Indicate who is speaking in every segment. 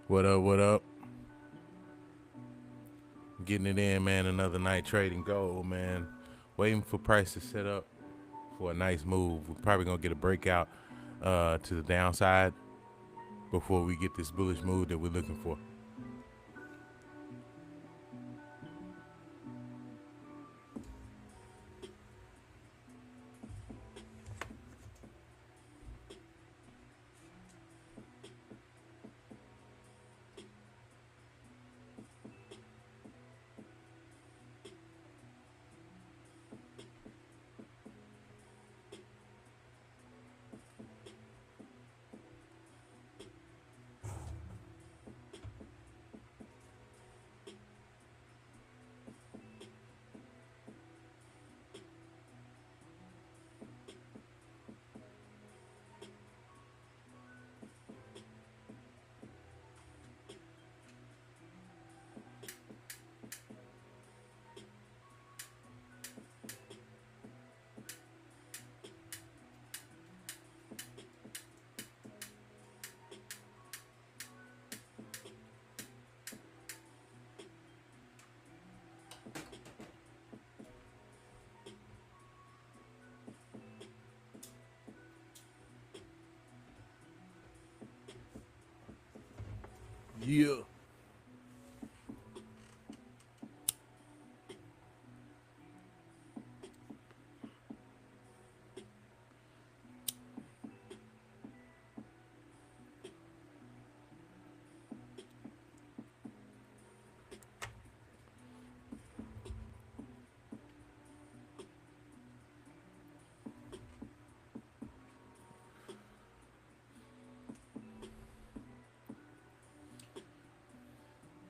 Speaker 1: What up? What up? Getting it in, man. Another night trading gold, man. Waiting for price to set up for a nice move. We're probably gonna get a breakout to the downside before we get this bullish move that we're looking for. Yeah.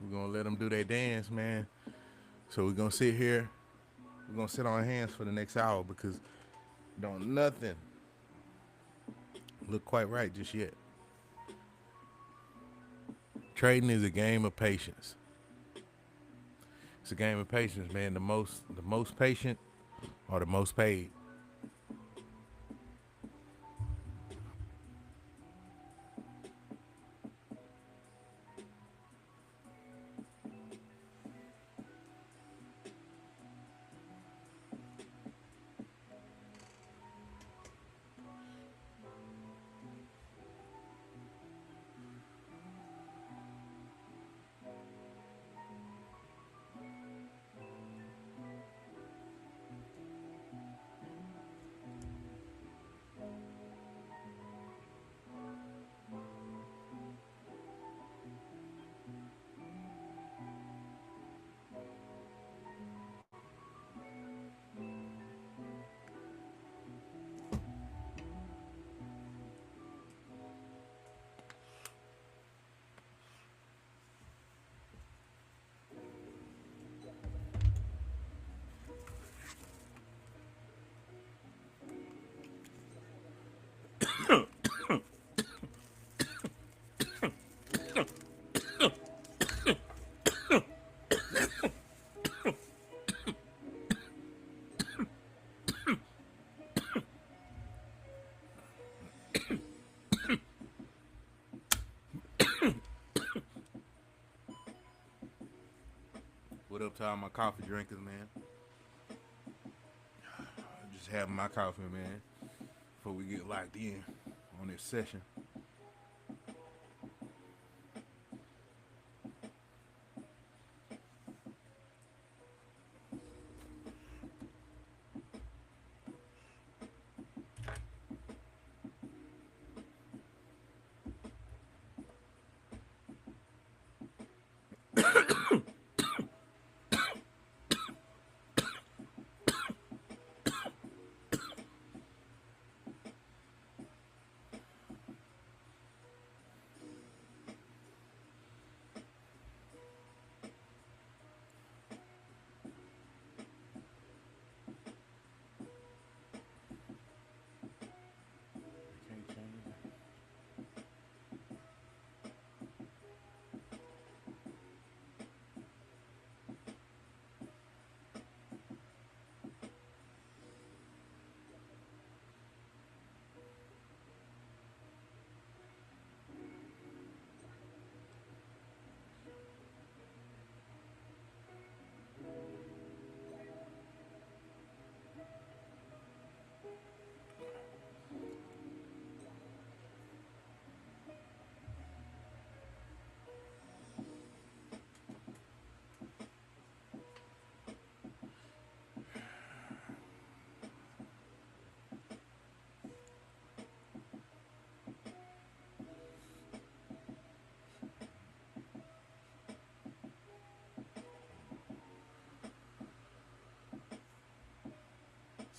Speaker 1: We're gonna let them do their dance, man. So we're gonna sit here. We're gonna sit on our hands for the next hour because don't nothing look quite right just yet. Trading is a game of patience. It's a game of patience, man. The most patient are the most paid. What up to all my coffee drinkers, man? Just having my coffee, man, before we get locked in on this session.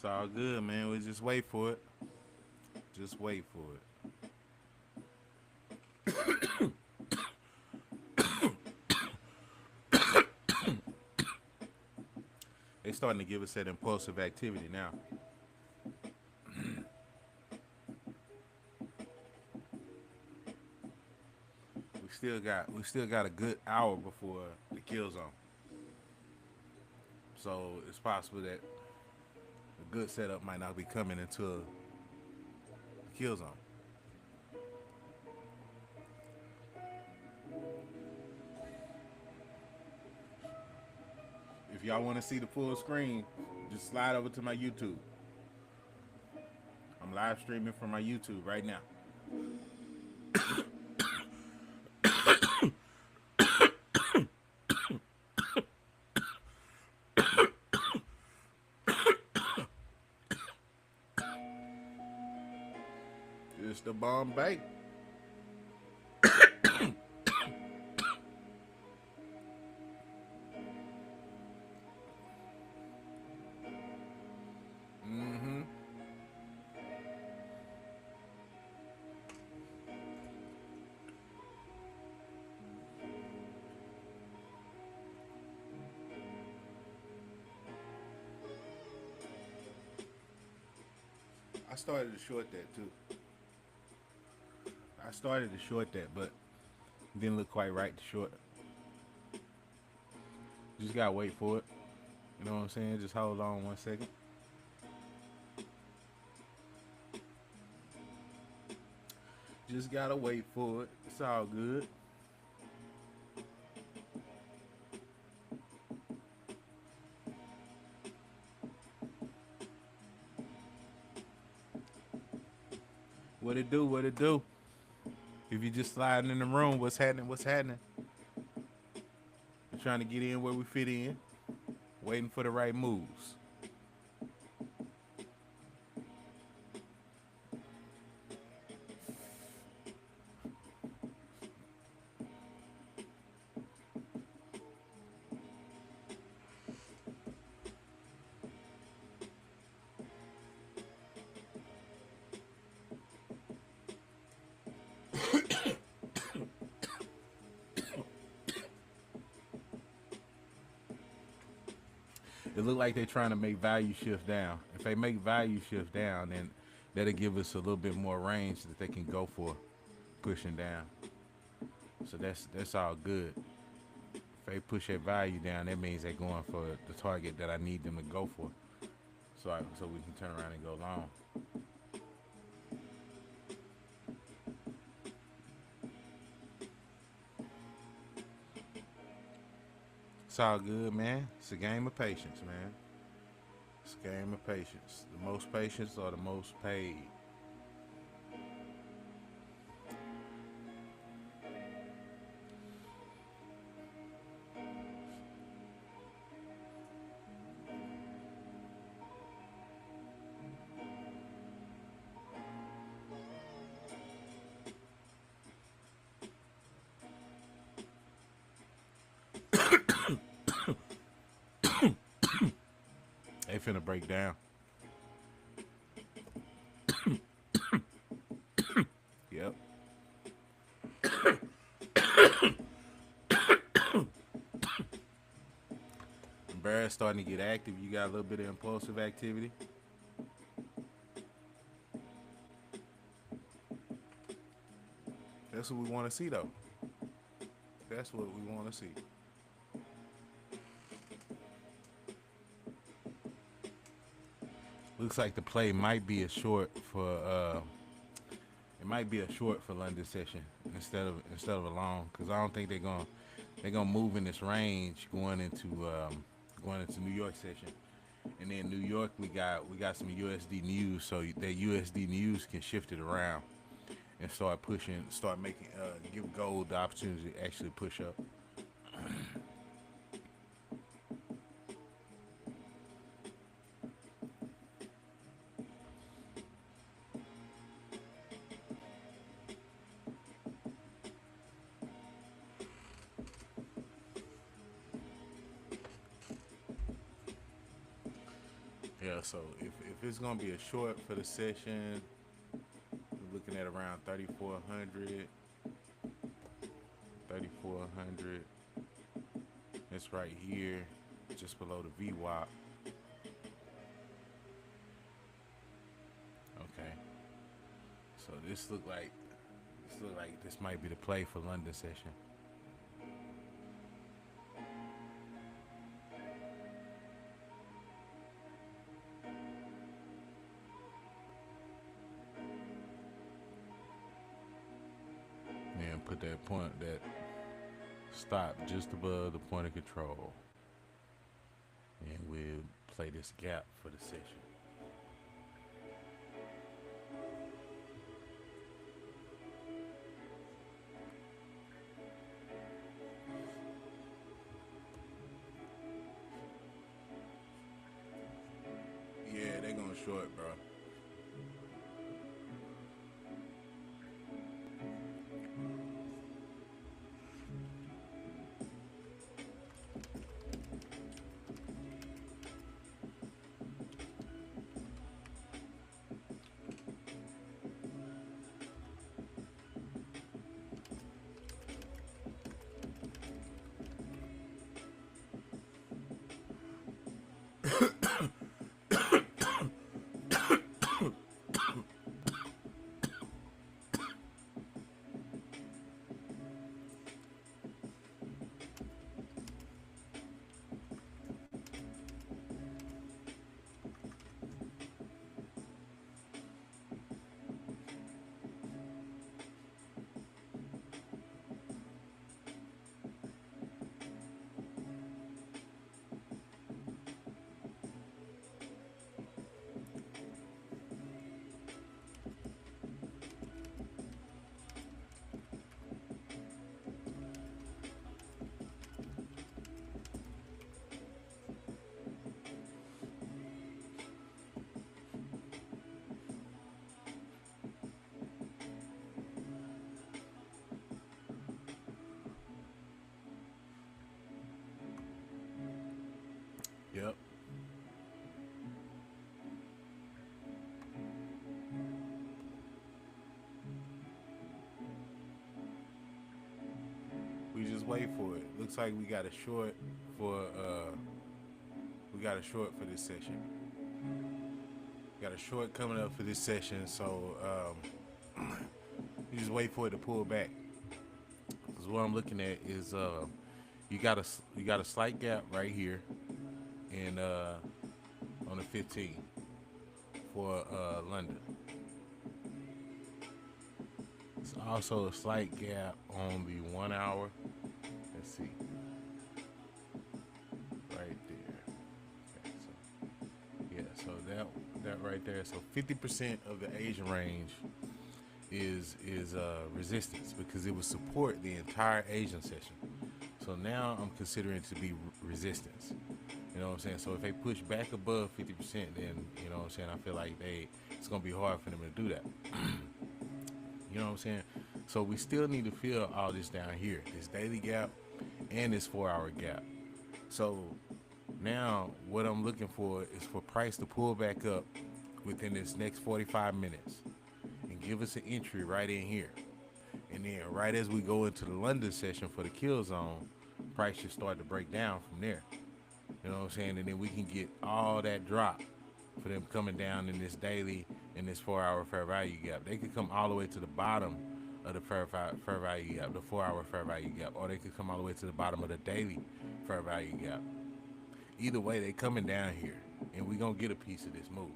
Speaker 1: It's all good, man. We just wait for it. Just wait for it. They starting to give us that impulsive activity now. We still got a good hour before the kill zone. So it's possible that a good setup might not be coming until the kill zone. If y'all want to see the full screen, just slide over to my YouTube. I'm live streaming from my YouTube right now. It's the Bombay. Mm-hmm. I started to short that too. I started to short that, but didn't look quite right to short. Just gotta wait for it. You know what I'm saying? Just hold on 1 second. Just gotta wait for it. It's all good. What it do? What it do? If you just sliding in the room, what's happening? What's happening? We're trying to get in where we fit in. Waiting for the right moves. It look like they're trying to make value shift down. If they make value shift down, then that'll give us a little bit more range that they can go for pushing down. So that's all good. If they push that value down, that means they're going for the target that I need them to go for. So we can turn around and go long. It's all good, man. It's a game of patience, man. It's a game of patience. The most patience or the most paid. They finna break down. Yep. Bear's starting to get active. You got a little bit of impulsive activity. That's what we want to see, though. That's what we want to see. Looks like the play might be a short for it might be a short for London session instead of a long, because I don't think they're gonna move in this range going into New York session. And then New York, we got some USD news, so that USD news can shift it around and start making give gold the opportunity to actually push up. Yeah, so if it's gonna be a short for the session, we're looking at around 3,400, 3,400. It's right here, just below the VWAP. Okay, so this might be the play for London session. And put that stop just above the point of control, and we'll play this gap for the session. Yeah, they going short, bro. Yep. We just wait for it. Looks like we got a short for this session. Got a short coming up for this session, so you just wait for it to pull back. Cause what I'm looking at is you got a slight gap right here, and on the 15 for London. It's also a slight gap on the 1 hour. Let's see, right there. Okay, so yeah, so that right there. So 50% of the Asian range is resistance because it would support the entire Asian session. So now I'm considering it to be resistance. You know what I'm saying? So if they push back above 50%, then you know what I'm saying. I feel like it's gonna be hard for them to do that. You know what I'm saying? So we still need to fill all this down here, this daily gap and this 4-hour gap. So now what I'm looking for is for price to pull back up within this next 45 minutes and give us an entry right in here. And then right as we go into the London session for the kill zone, price should start to break down from there. You know what I'm saying? And then we can get all that drop for them coming down in this daily and this 4-hour fair value gap. They could come all the way to the bottom of the fair value gap, the 4-hour fair value gap, or they could come all the way to the bottom of the daily fair value gap. Either way, they coming down here, and we gonna get a piece of this move.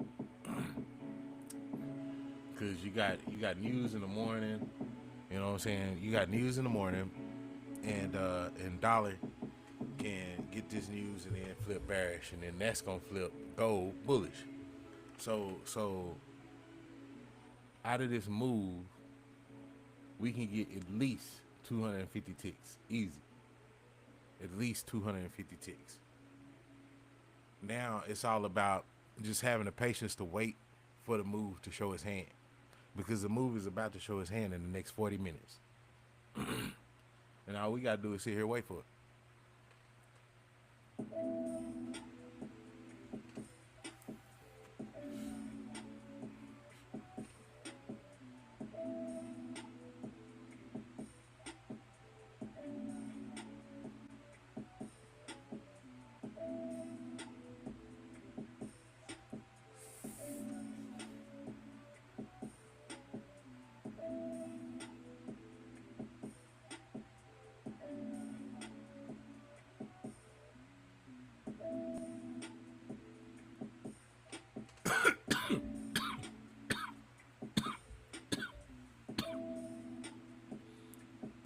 Speaker 1: Cause you got news in the morning, you know what I'm saying? You got news in the morning, and dollar can get this news and then flip bearish, and then that's gonna flip gold bullish. So out of this move, we can get at least 250 ticks, easy. At least 250 ticks. Now it's all about just having the patience to wait for the move to show its hand, because the move is about to show its hand in the next 40 minutes. And all we gotta do is sit here and wait for it.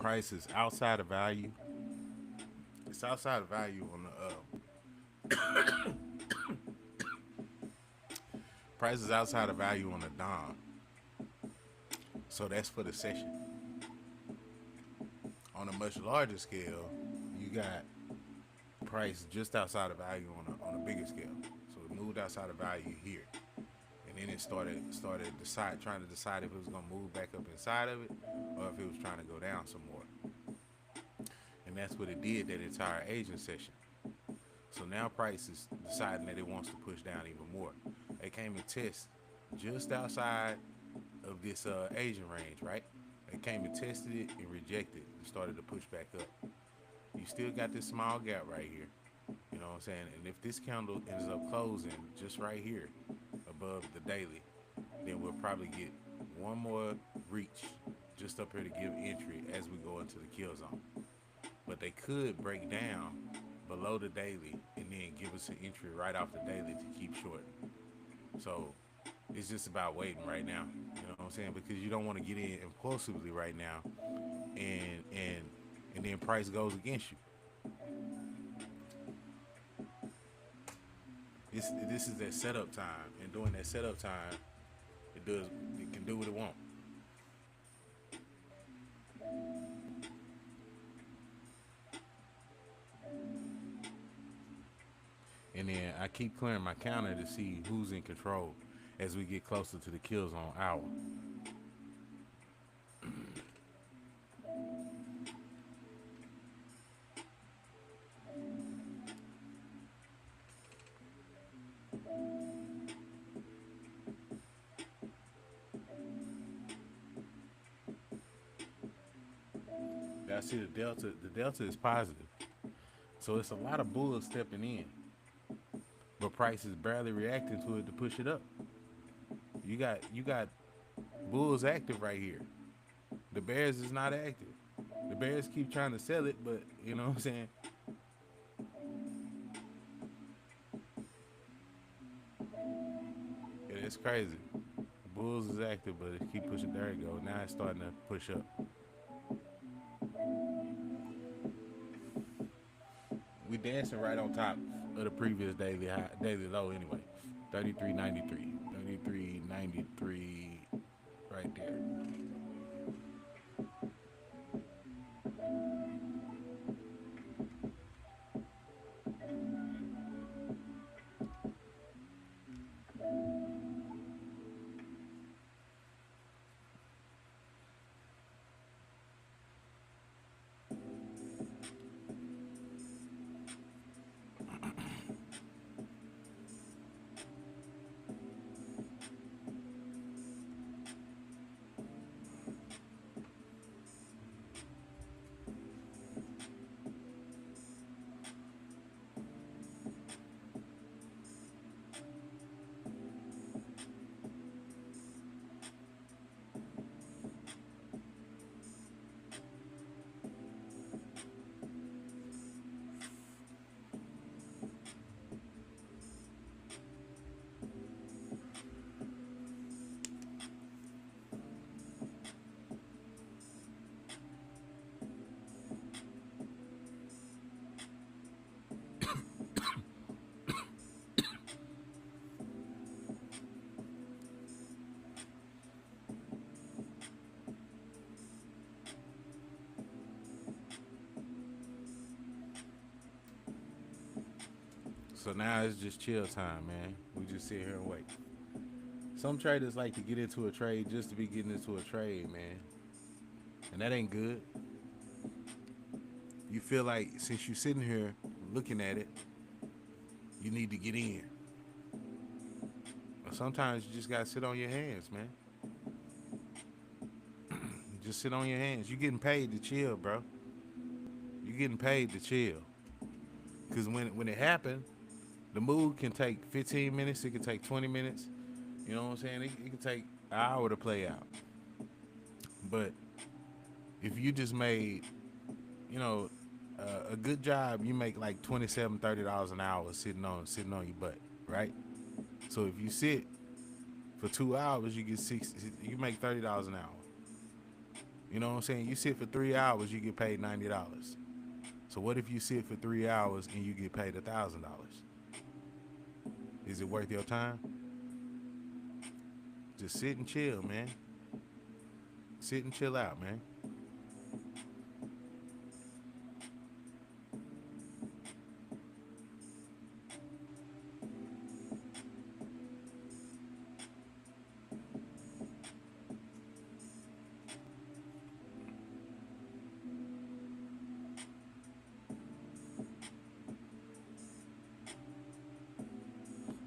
Speaker 1: Price is outside of value. It's outside of value on the price is outside of value on the Dom. So that's for the session. On a much larger scale, you got price just outside of value on a bigger scale. So it moved outside of value here. And then it started trying to decide if it was gonna move back up inside of it or if it was trying to go down some more. And that's what it did that entire Asian session. So now price is deciding that it wants to push down even more. They came and test just outside of this Asian range, right? They came and tested it and rejected it and started to push back up. You still got this small gap right here. You know what I'm saying? And if this candle ends up closing just right here above the daily, then we'll probably get one more reach just up here to give entry as we go into the kill zone. But they could break down below the daily and then give us an entry right off the daily to keep short. So it's just about waiting right now. You know what I'm saying? Because you don't want to get in impulsively right now and then price goes against you. This is that setup time, and during that setup time, it can do what it wants. And then I keep clearing my counter to see who's in control as we get closer to the kill zone hour. I see the delta. The delta is positive, so it's a lot of bulls stepping in, but price is barely reacting to it to push it up. You got bulls active right here. The bears is not active. The bears keep trying to sell it, but you know what I'm saying. Yeah, it's crazy. Bulls is active, but it keep pushing. There you go. Now it's starting to push up. We dancing right on top of the previous daily high, daily low anyway. 33.93. 33.93 right there. So now it's just chill time, man. We just sit here and wait. Some traders like to get into a trade just to be getting into a trade, man. And that ain't good. You feel like since you're sitting here looking at it, you need to get in. But sometimes you just gotta sit on your hands, man. Just sit on your hands. You getting paid to chill, bro. You getting paid to chill. Cause when it happened, the move can take 15 minutes. It can take 20 minutes. You know what I'm saying? It can take an hour to play out. But if you just made, you know, a good job, you make like $27, $30 an hour sitting on your butt, right? So if you sit for 2 hours, you get you make $30 an hour. You know what I'm saying? You sit for 3 hours, you get paid $90. So what if you sit for 3 hours and you get paid $1,000? Is it worth your time? Just sit and chill, man. Sit and chill out, man.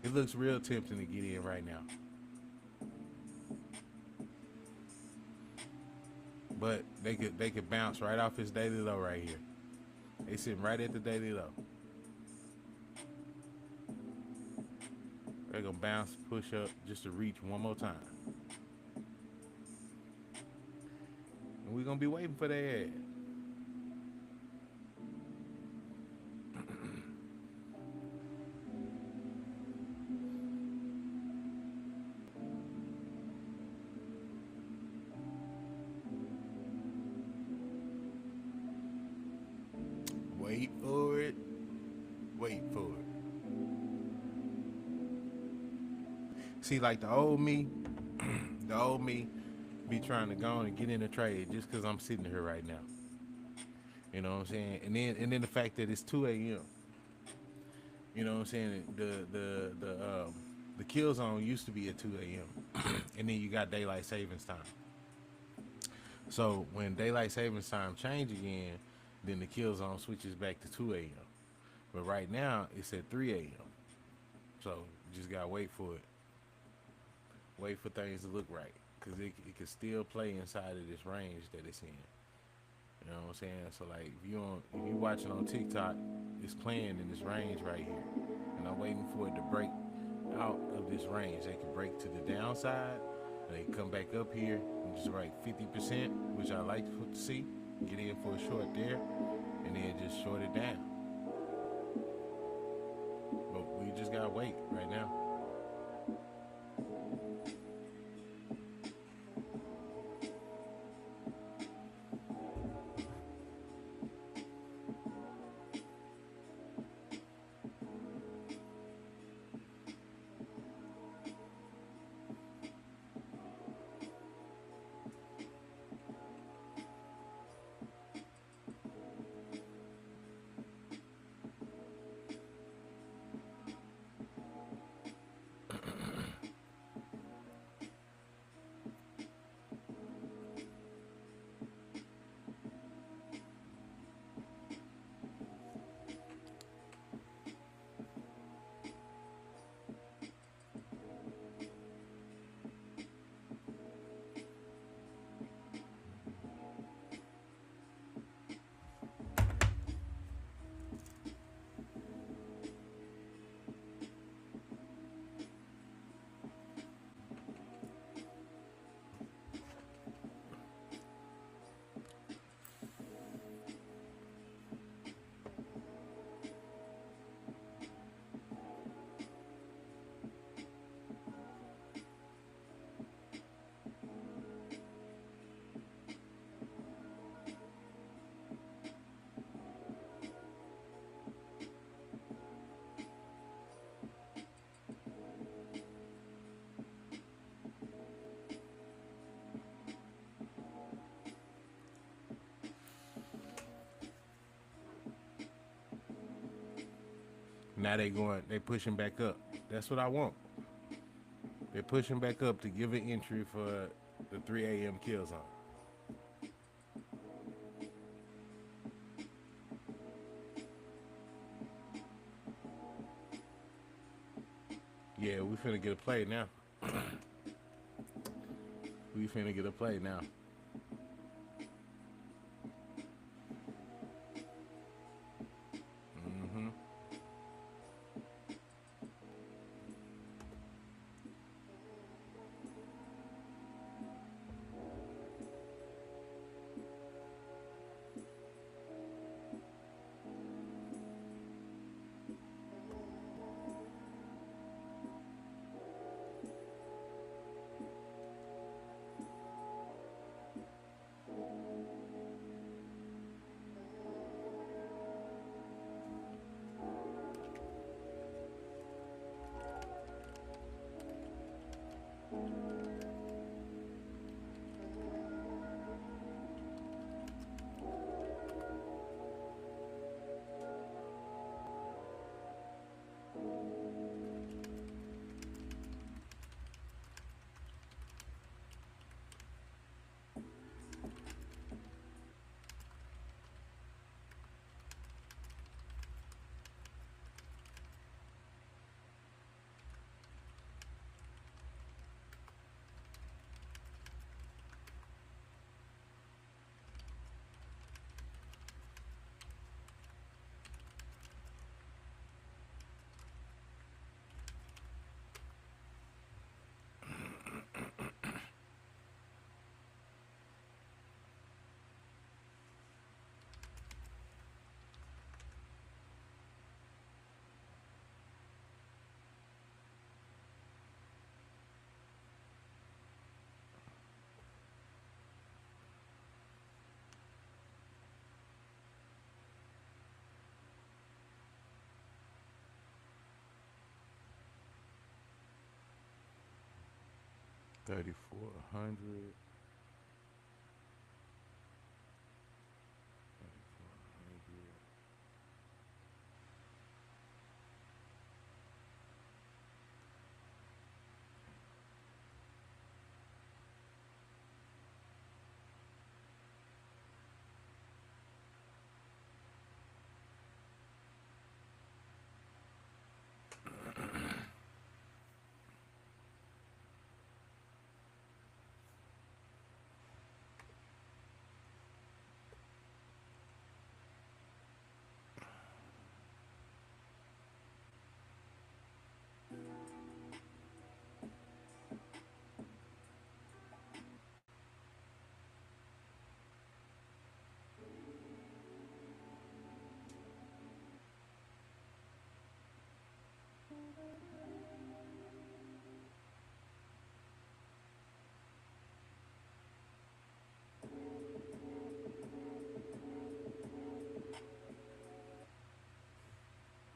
Speaker 1: It looks real tempting to get in right now. But they could bounce right off his daily low right here. They sitting right at the daily low. They're gonna bounce, push up just to reach one more time. And we're gonna be waiting for their ad. Wait for it. Wait for it. See, like the old me be trying to go on and get in a trade just because I'm sitting here right now. You know what I'm saying? And then the fact that it's 2 a.m. You know what I'm saying? The kill zone used to be at 2 a.m. And then you got daylight savings time. So when daylight savings time change again, then the kill zone switches back to 2 a.m. But right now it's at 3 a.m. So you just gotta wait for it. Wait for things to look right, because it can still play inside of this range that it's in. You know what I'm saying? So like if you watching on TikTok, it's playing in this range right here, and I'm waiting for it to break out of this range. They can break to the downside, and they can come back up here and just like 50%, which I like to see. Get in for a short there, and then just short it down. But we just gotta wait right now. Now they pushing back up. That's what I want. They're pushing back up to give an entry for the 3 a.m. kill zone. Yeah, we finna get a play now. We finna get a play now. 3,400.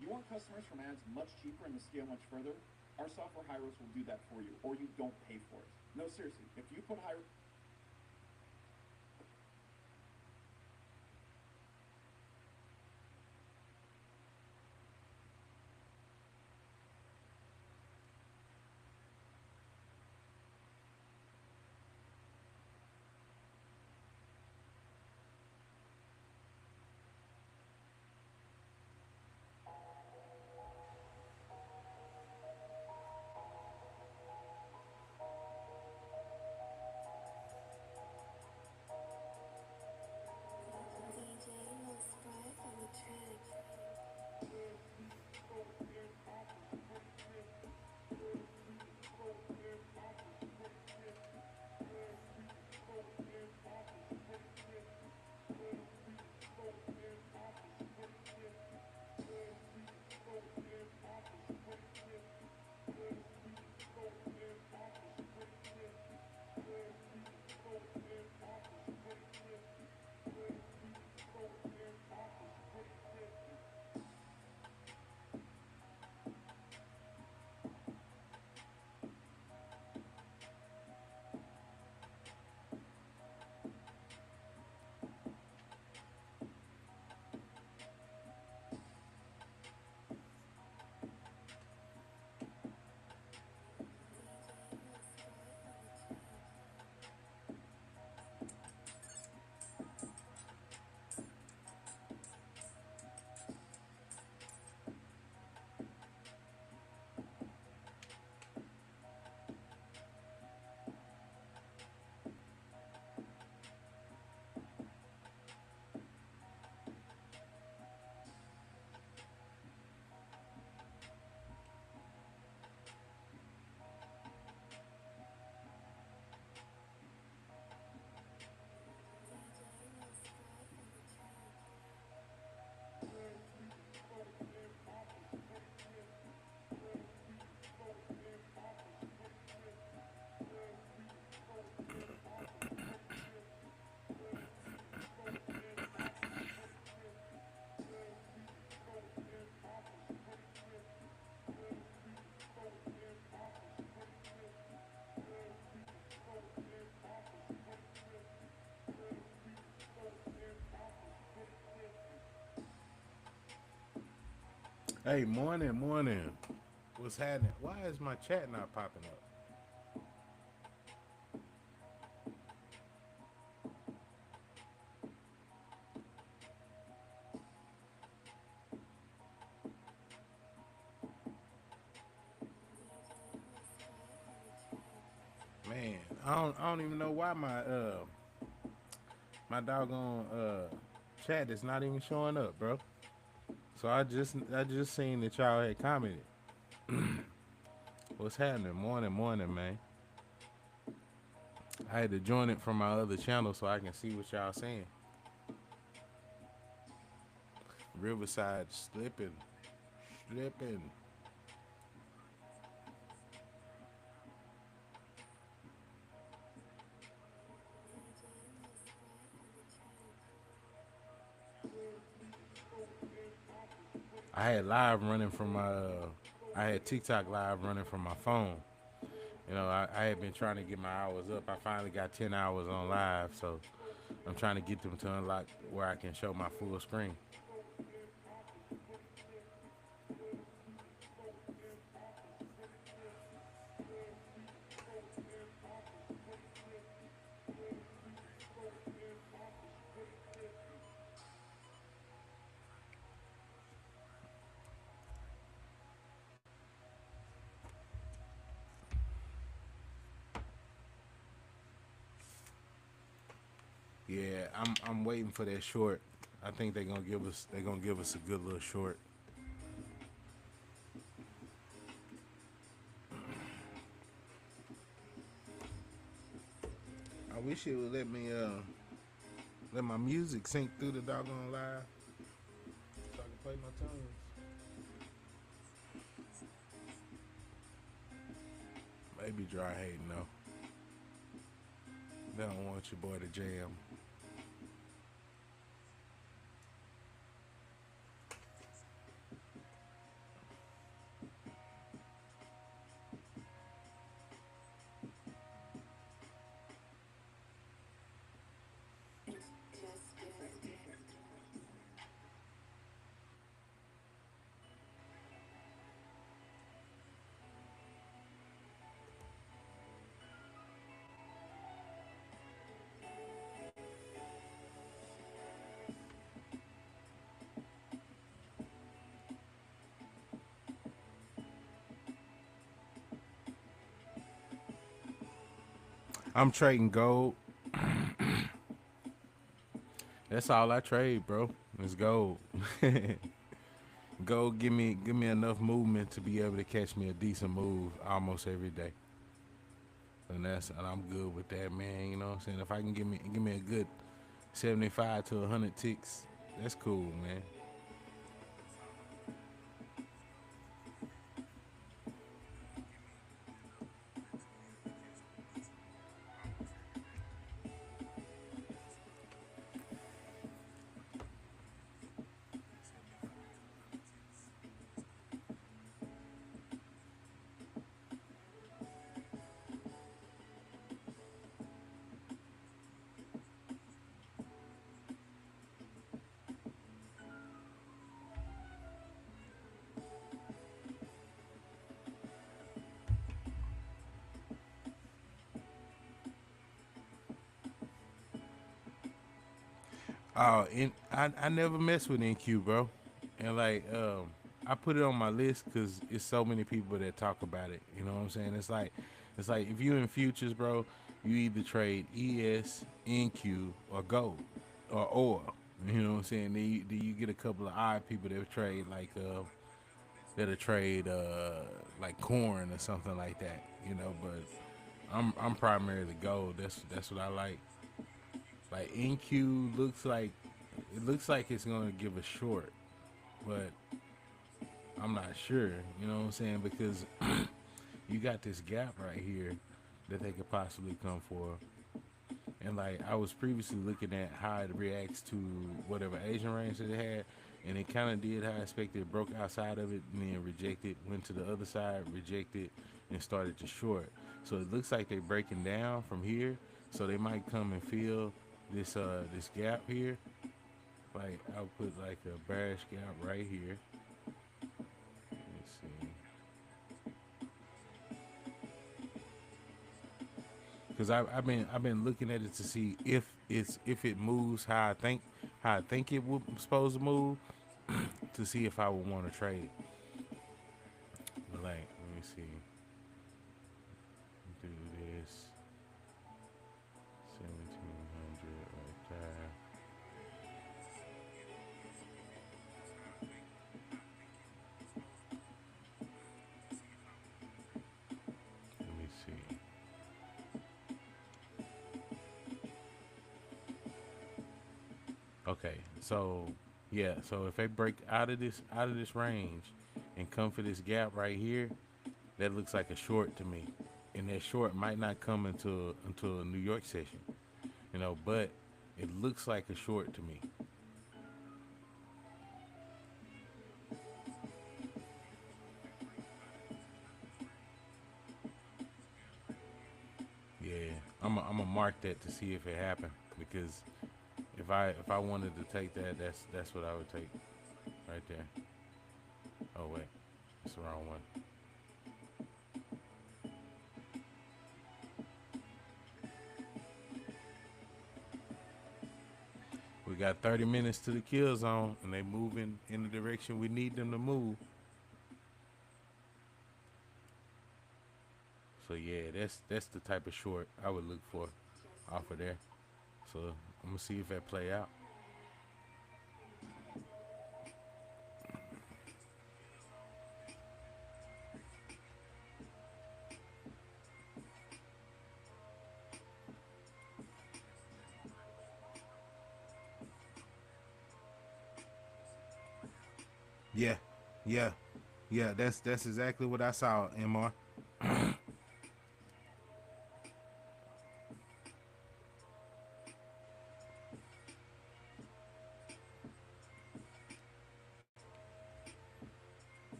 Speaker 2: You want customers from ads much cheaper and to scale much further? Our software Hyros will do that for you, or you don't pay for it. No, seriously, if you put Hyros...
Speaker 1: Hey, morning, morning. What's happening? Why is my chat not popping up? Man, I don't even know why my doggone chat is not even showing up, bro. So I just seen that y'all had commented. What's happening? Morning, morning, man. I had to join it from my other channel so I can see what y'all saying. Riverside slipping, slipping. I had live running from my I had TikTok live running from my phone, You know, I had been trying to get my hours up. I finally got 10 hours on live, so I'm trying to get them to unlock where I can show my full screen. Yeah, I'm waiting for that short. I think they're gonna give us a good little short. I wish it would let my music sync through the doggone live so I can play my tunes. Maybe dry hating though. They don't want your boy to jam. I'm trading gold. That's all I trade, bro. It's gold. Gold give me enough movement to be able to catch me a decent move almost every day. And I'm good with that, man. You know what I'm saying? If I can give me a good 75 to 100 ticks, that's cool, man. I never mess with NQ, bro. And like I put it on my list because it's so many people that talk about it. You know what I'm saying? It's like if you in futures, bro, you either trade ES, NQ, or gold, or oil. You know what I'm saying? Then you get a couple of odd people that trade like that'll trade like corn or something like that. You know, but I'm primarily gold. That's what I like. Like NQ looks like it's gonna give a short, but I'm not sure. You know what I'm saying? Because you got this gap right here that they could possibly come for. And like I was previously looking at how it reacts to whatever Asian range that it had, and it kind of did how I expected. It broke outside of it and then rejected, went to the other side, rejected, and started to short. So it looks like they're breaking down from here. So they might come and fill this gap here. Like I'll put like a bearish gap right here. Let's see. Because I've been looking at it to see if it moves how I think it was supposed to move to see if I would want to trade. But like, let me see. Do this 1700 right there. Let me see. Okay, so yeah, so if they break out of this range and come for this gap right here, that looks like a short to me. And that short might not come until a New York session, but it looks like a short to me. I'm gonna mark that to see if it happened, because if I wanted to take that, that's what I would take right there. Oh wait, it's the wrong one. We got 30 minutes to the kill zone, and they moving in the direction we need them to move. So yeah, that's the type of short I would look for off of there. So I'm gonna see if that play out. Yeah, yeah, yeah. That's exactly what I saw, Mr.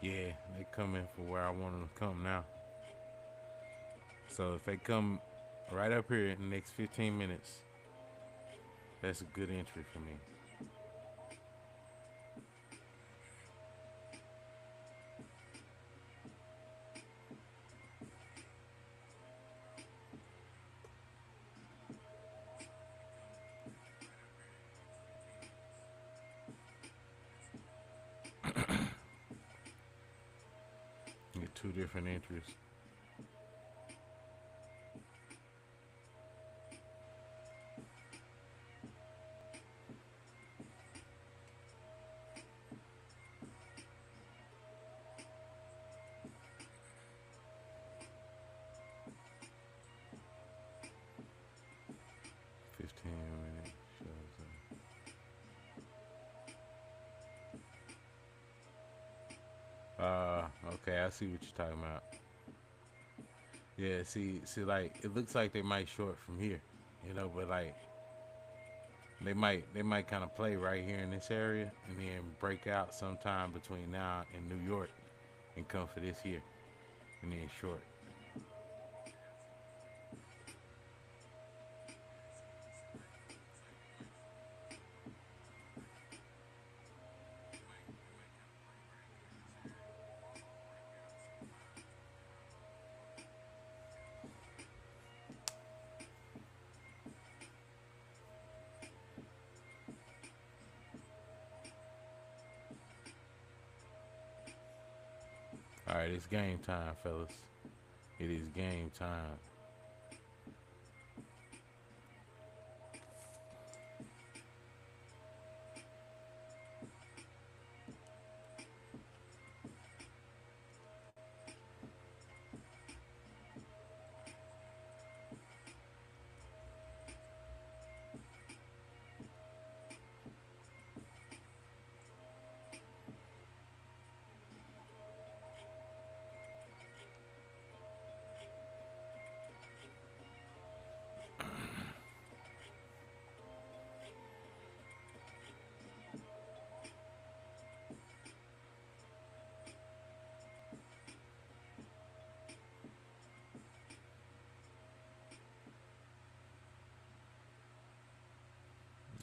Speaker 1: Yeah, they coming for where I want them to come now. So if they come right up here in the next 15 minutes, that's a good entry for me. Get two different entries. 15 minutes shows okay, I see what you're talking about. Yeah, see, like it looks like they might short from here, but like they might kind of play right here in this area and then break out sometime between now and New York and come for this here and then short. All right, it's game time, fellas. It is game time.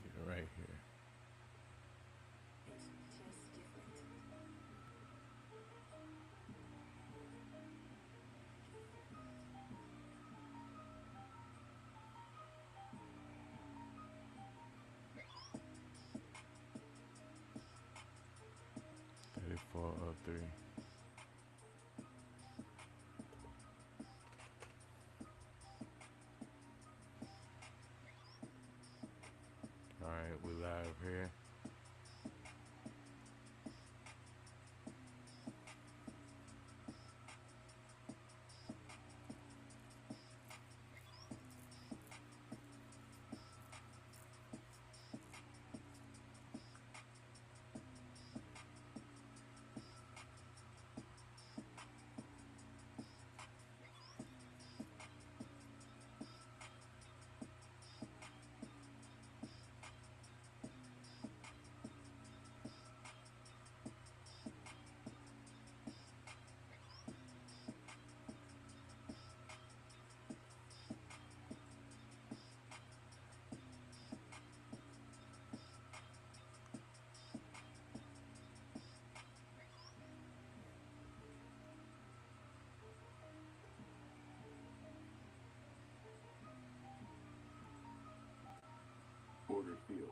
Speaker 1: Get it right here. 3403. All right, we live here.
Speaker 2: Order field.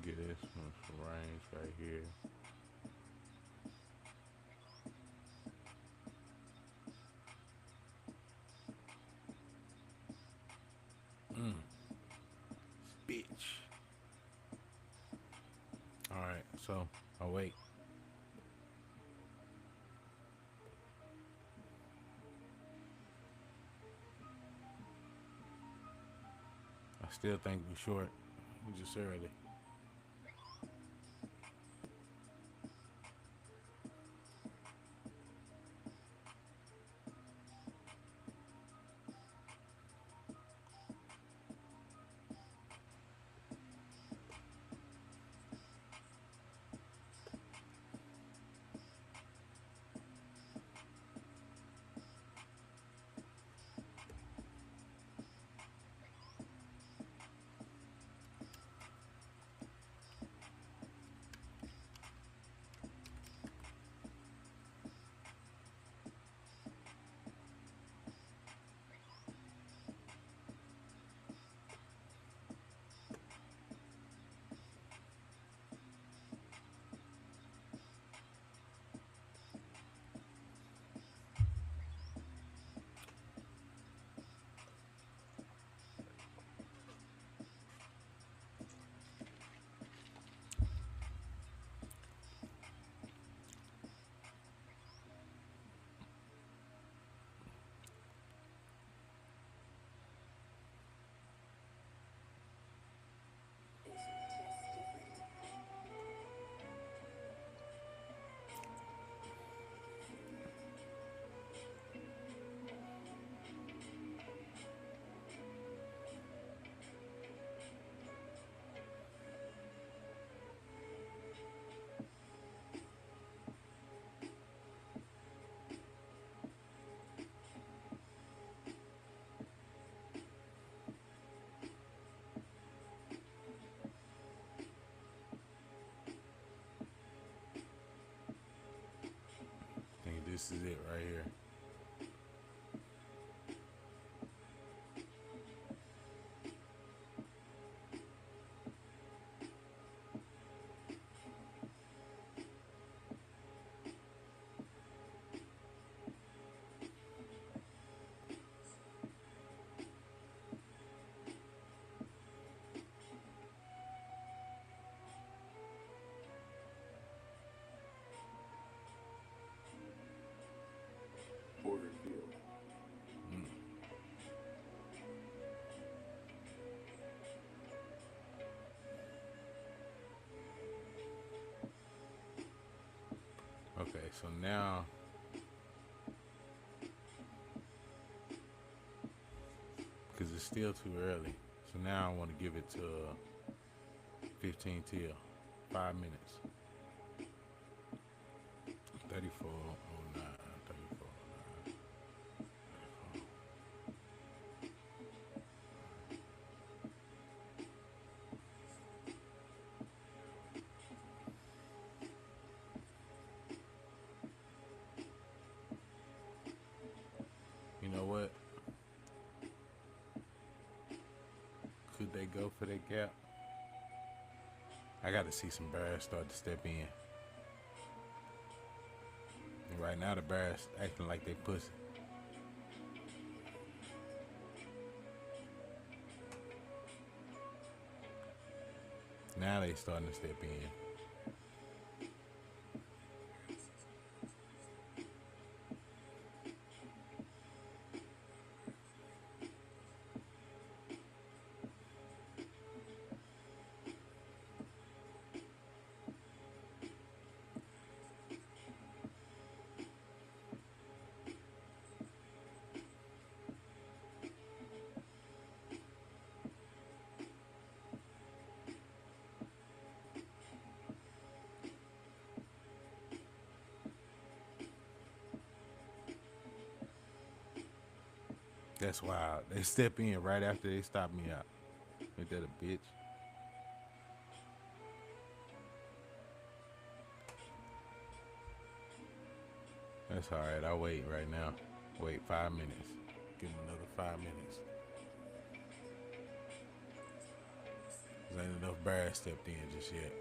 Speaker 1: Get this one some range right here. Bitch. All right, so I'll wait. I still think we're short. We just early. I think this is it right here.
Speaker 2: Order field.
Speaker 1: Okay, so now because it's still too early. So now I want to give it to 15 till 5 minutes. 3409, 3409. You know what? Could they go for that gap? I got to see some bears start to step in. And right now the bears acting like they pussy. Now they starting to step in. That's wild. They step in right after they stop me out. Ain't that a bitch? That's all right. I'll wait right now. Wait 5 minutes. Give them another 5 minutes. Cause ain't enough bears stepped in just yet.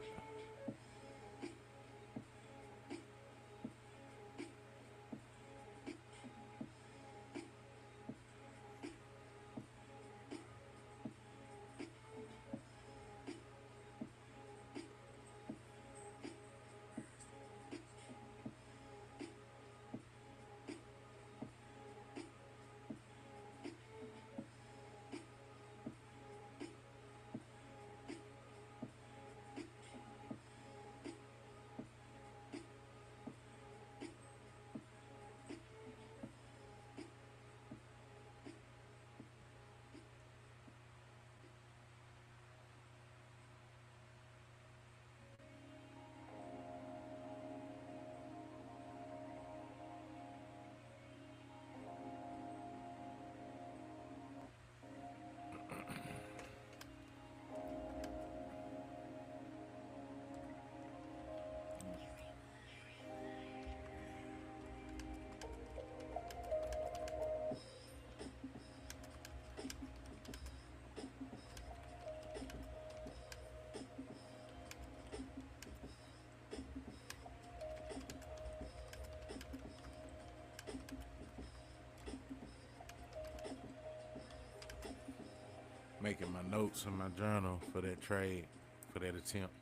Speaker 1: Making my notes in my journal for that trade, for that attempt.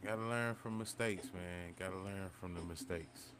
Speaker 1: Gotta learn from mistakes, man. Gotta learn from the mistakes.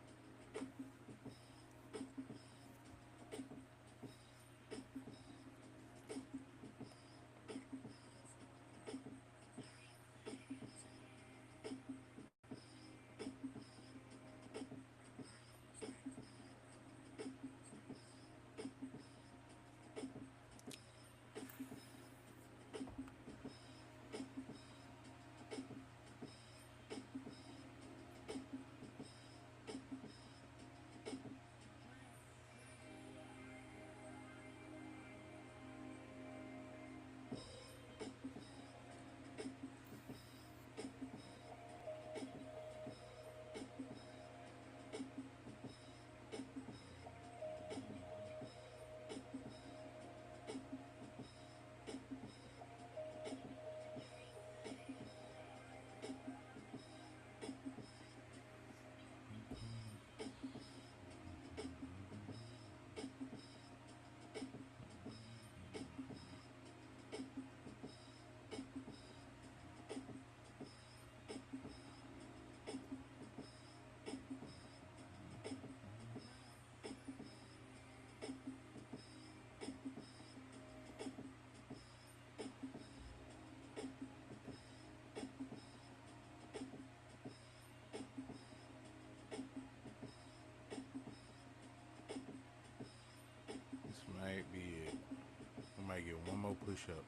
Speaker 1: This might be it. I might get one more push up.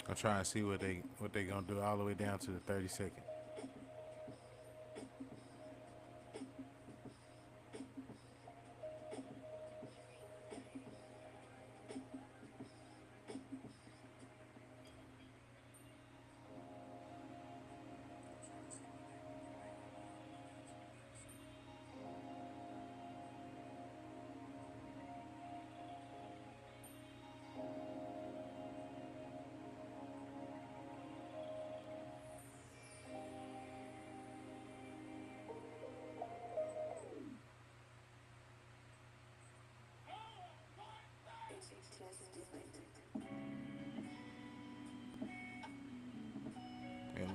Speaker 1: I'll try and see what they gonna do all the way down to the 30 second.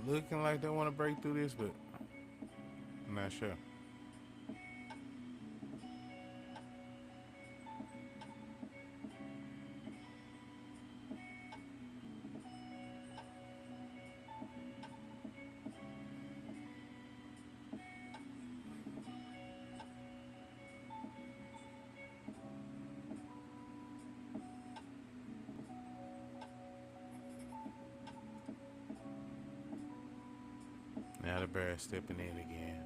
Speaker 1: looking like they want to break through this, but I'm not sure. Now the bear is stepping in again.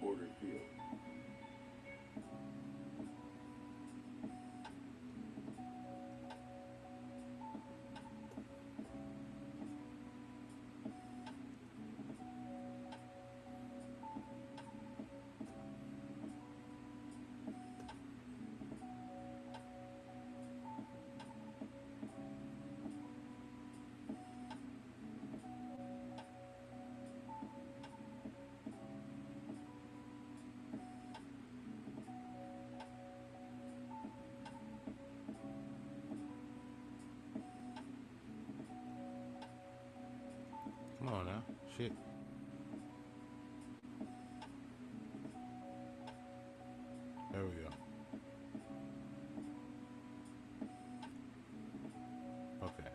Speaker 2: Order field.
Speaker 1: Come on now. Shit. There we go. Okay.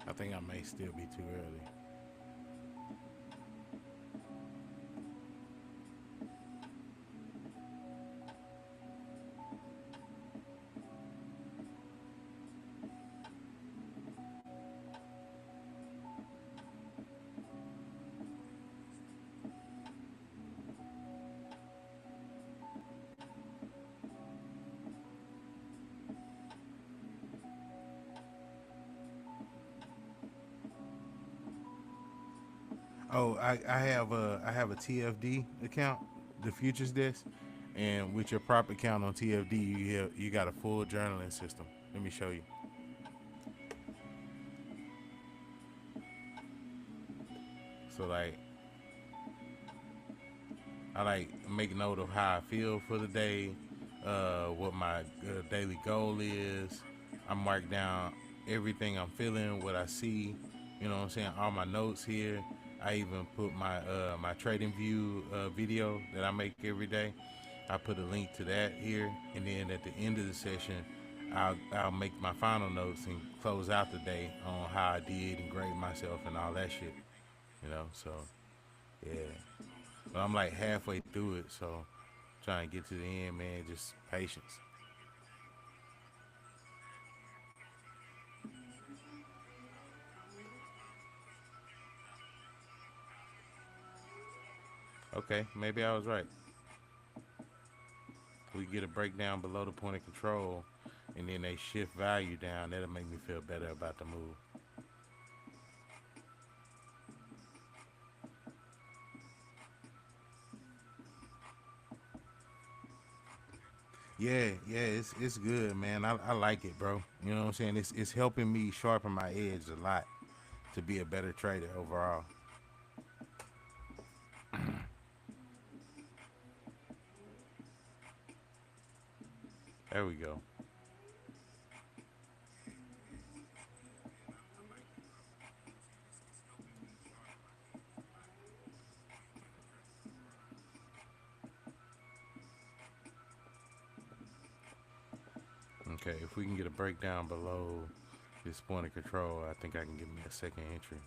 Speaker 1: I think I may still be too early. Oh, I have a TFD account, the futures desk, and with your prop account on TFD, you got a full journaling system. Let me show you. So like, I like make note of how I feel for the day, what my daily goal is. I mark down everything I'm feeling, what I see. You know what I'm saying? All my notes here. I even put my trading view video that I make every day. I put a link to that here, and then at the end of the session, I'll make my final notes and close out the day on how I did and grade myself and all that shit. So yeah. But I'm like halfway through it, so trying to get to the end, man. Just patience. Okay, maybe I was right. We get a breakdown below the point of control. and then they shift value down, that'll make me feel better about the move. Yeah, yeah, it's good, man. I like it, bro. You know what I'm saying? It's helping me sharpen my edge a lot to be a better trader overall. There we go. Okay, if we can get a breakdown below this point of control, I think I can give me a second entry.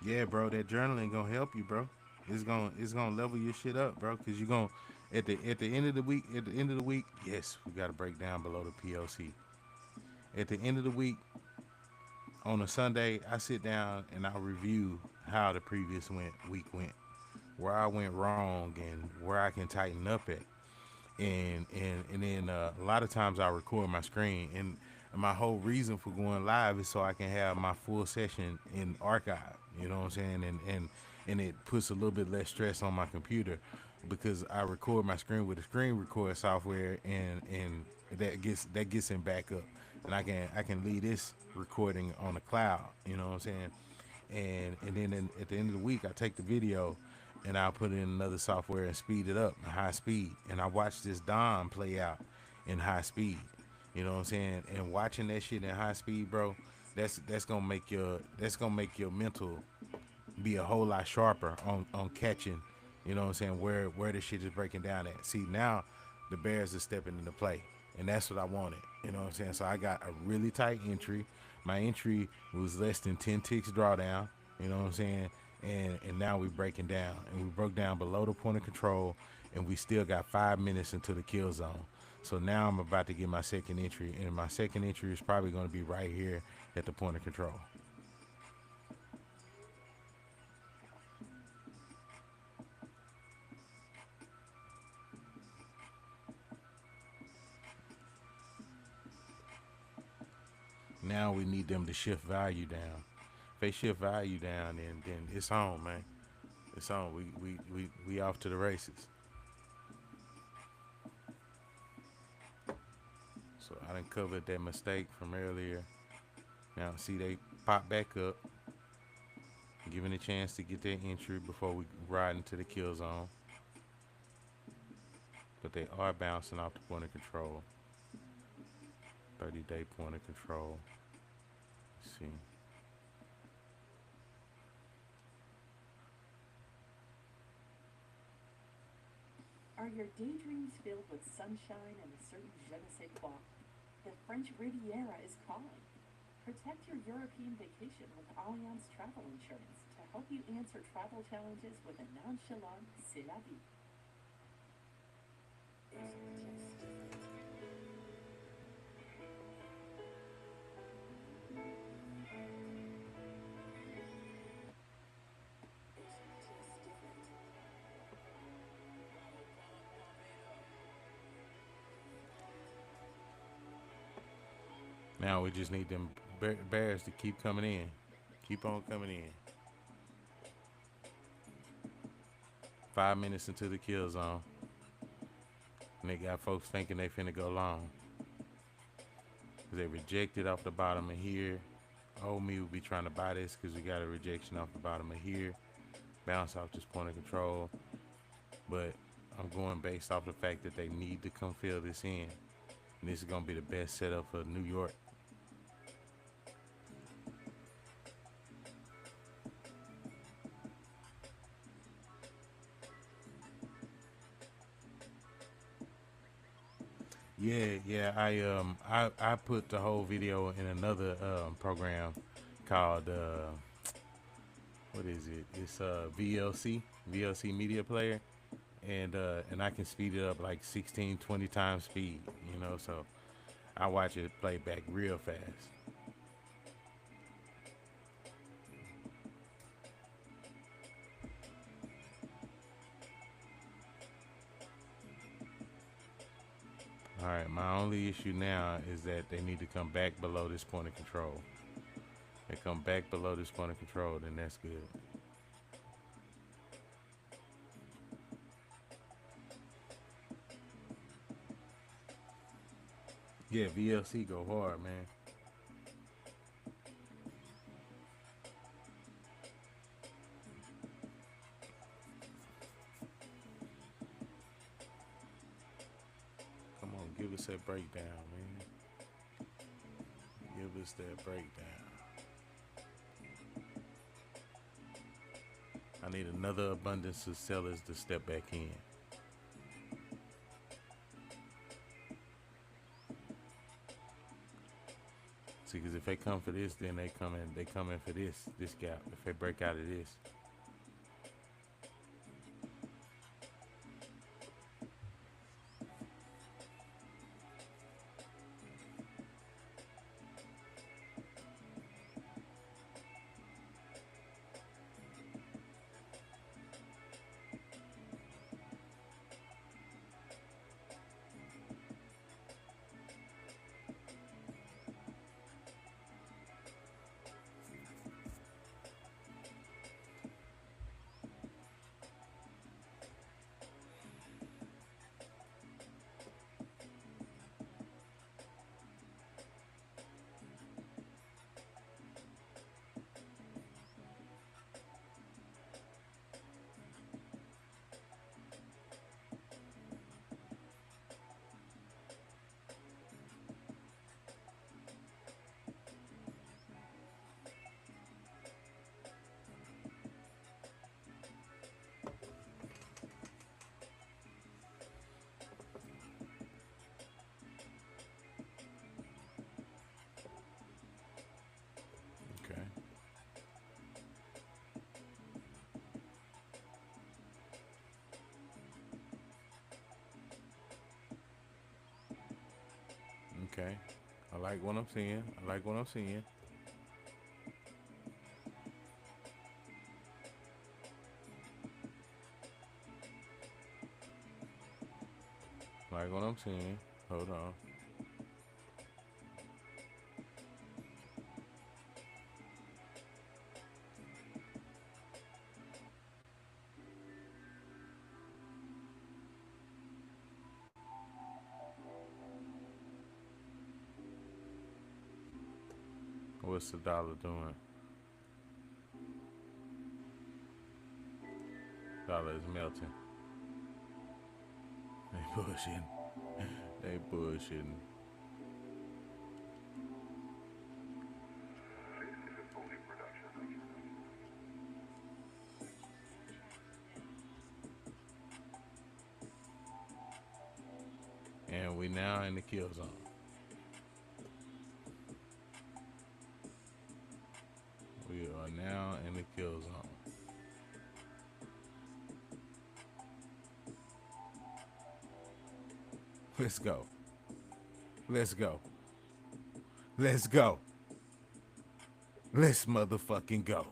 Speaker 1: Yeah, bro, that journaling gonna help you, bro. It's gonna level your shit up, bro. Cause you gonna at the end of the week yes, we gotta break down below the PLC. At the end of the week, on a Sunday, I sit down and I review how the previous week went, where I went wrong, and where I can tighten up at. And then a lot of times I record my screen, and my whole reason for going live is so I can have my full session in archive. You know what I'm saying? And it puts a little bit less stress on my computer because I record my screen with the screen record software, and that gets in backup, and I can leave this recording on the cloud. You know what I'm saying? And then at the end of the week, I take the video and I'll put in another software and speed it up in high speed. And I watch this Dom play out in high speed. You know what I'm saying? And watching that shit in high speed, bro, that's gonna make your mental be a whole lot sharper on catching. You know what I'm saying? Where the shit is breaking down at. See, now the Bears are stepping into play, and that's what I wanted. You know what I'm saying? So I got a really tight entry. My entry was less than 10 ticks drawdown. You know what I'm saying? And now we breaking down, and we broke down below the point of control, and we still got 5 minutes into the kill zone. So now I'm about to get my second entry, and my second entry is probably going to be right here at the point of control. Now we need them to shift value down. If they shift value down, then it's on, man. It's on. We off to the races. So I done covered that mistake from earlier. Now see they pop back up, giving a chance to get their entry before we ride into the kill zone. But they are bouncing off the point of control. 30-day point of control. Let's see.
Speaker 3: Are your daydreams filled with sunshine and a certain je ne sais quoi? The French Riviera is calling. Protect your European vacation with Allianz Travel Insurance to help you answer travel challenges with a nonchalant c'est la vie.
Speaker 1: Now we just need them bears to keep coming in. Keep on coming in. 5 minutes into the kill zone. And they got folks thinking they finna go long. Cause they rejected off the bottom of here. Old me would be trying to buy this because we got a rejection off the bottom of here. Bounce off this point of control. But I'm going based off the fact that they need to come fill this in. And this is gonna be the best setup for New York. Yeah. I put the whole video in another program called what is it? It's VLC Media Player, and I can speed it up like 16, 20 times speed. So I watch it play back real fast. All right, my only issue now is that they need to come back below this point of control. They come back below this point of control, then that's good. Yeah, VLC go hard, man. Come on, give us that breakdown, man. Give us that breakdown. I need another abundance of sellers to step back in. See, because if they come for this, then they come in. They come in for this gap. If they break out of this, okay. Okay. I like what I'm seeing. I like what I'm seeing. I like what I'm seeing. Hold on. What's the dollar doing? Dollar is melting. They bullshitting. They bullshitting. And we now in the kill zone. We are now in the kill zone. Let's go. Let's go. Let's go. Let's motherfucking go.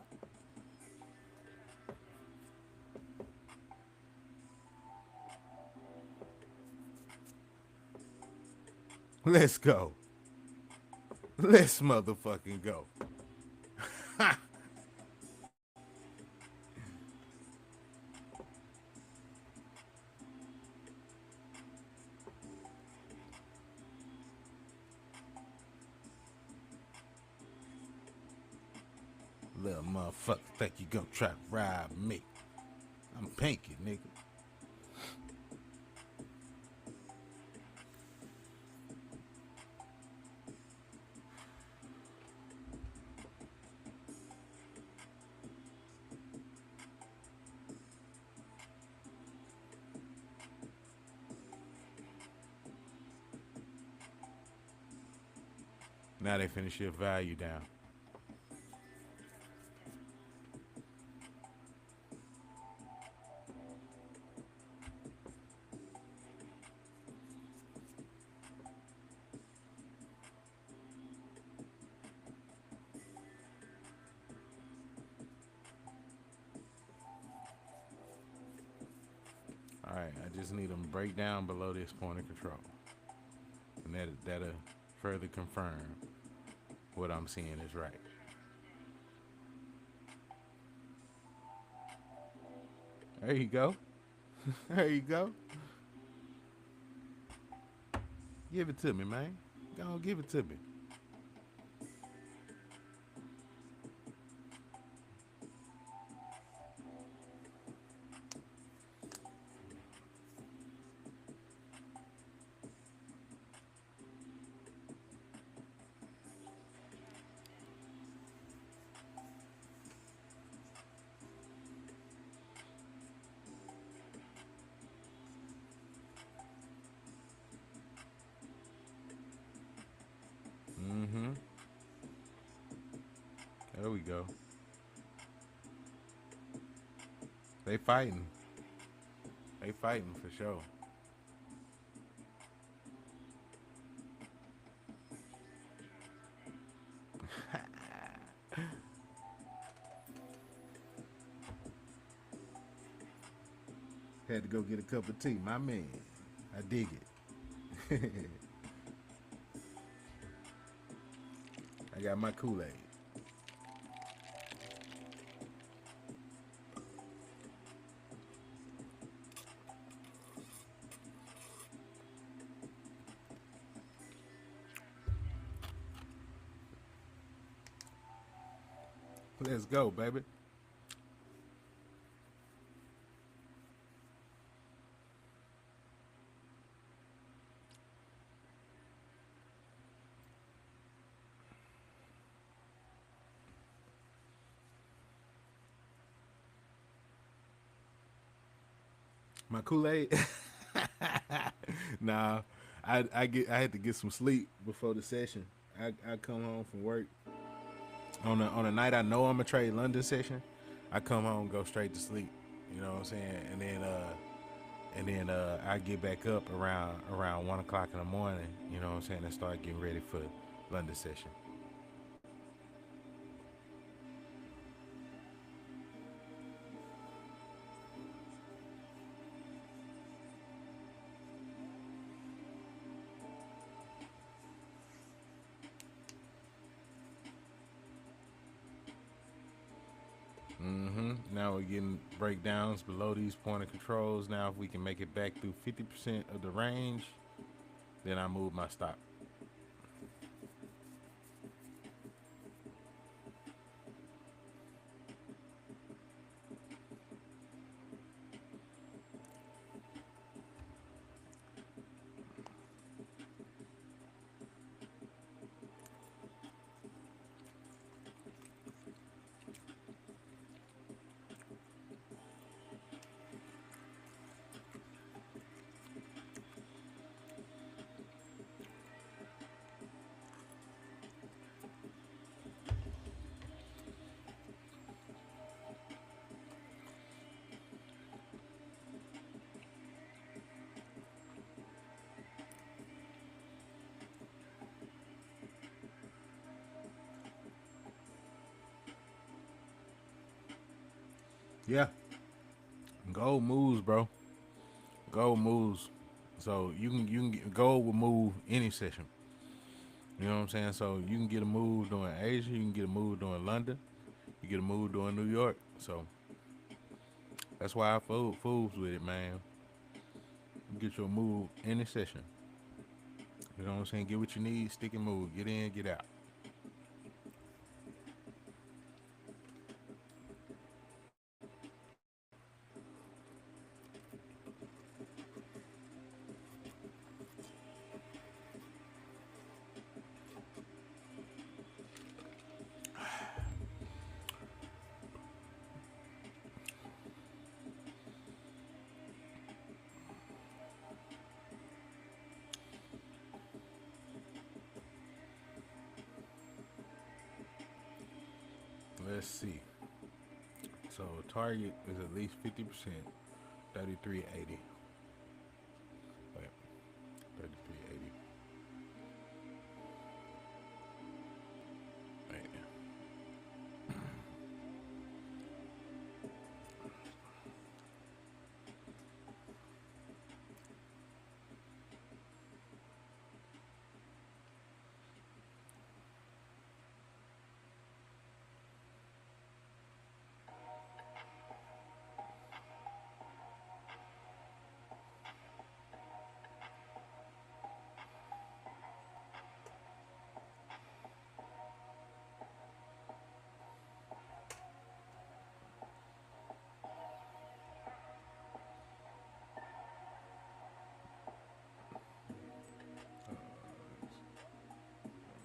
Speaker 1: Let's go. Let's motherfucking go. Little motherfucker think you gonna try to rob me. I'm pinky, nigga. Now they finna shift value down. All right, I just need them to break down below this point of control, and that'll further confirm what I'm seeing is right. There you go. There you go. Give it to me, man. Go on, give it to me. Mm-hmm. There we go. They fighting. They fighting for sure. Had to go get a cup of tea, my man. I dig it. I got my Kool-Aid. Let's go, baby. My Kool-Aid. Nah, I had to get some sleep before the session. I come home from work on a night I know I'm gonna trade London session. I come home, go straight to sleep. You know what I'm saying? And then I get back up around 1 o'clock in the morning. You know what I'm saying? And start getting ready for London session. Now we're getting breakdowns below these point of controls. Now if we can make it back through 50% of the range, then I move my stop. Yeah, gold moves, bro. Gold moves. So you can get, gold will move any session. You know what I'm saying? So you can get a move doing Asia, you can get a move doing London, you get a move doing New York. So that's why I fools with it, man. You get your move any session. You know what I'm saying? Get what you need, stick and move. Get in, get out. Let's see. So target is at least 50%. 33.80. Wait, 33.80. Wait.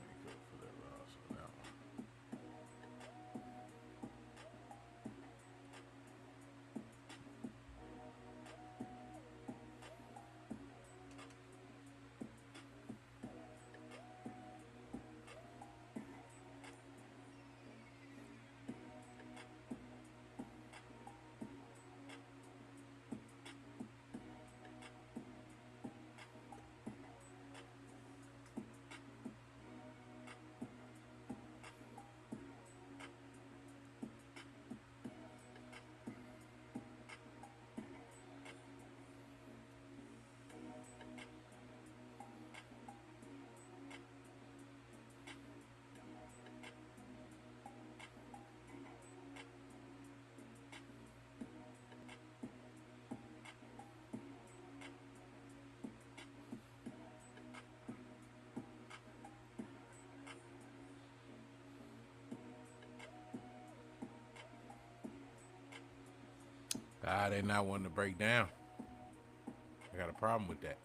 Speaker 1: Make up for that loss on that one. Ah, they not wanting to break down. I got a problem with that.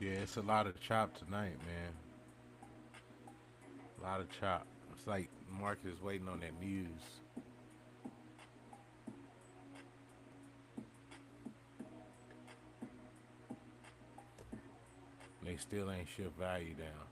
Speaker 1: Yeah, it's a lot of chop tonight, man. A lot of chop. It's like the market is waiting on that news. They still ain't shift value down.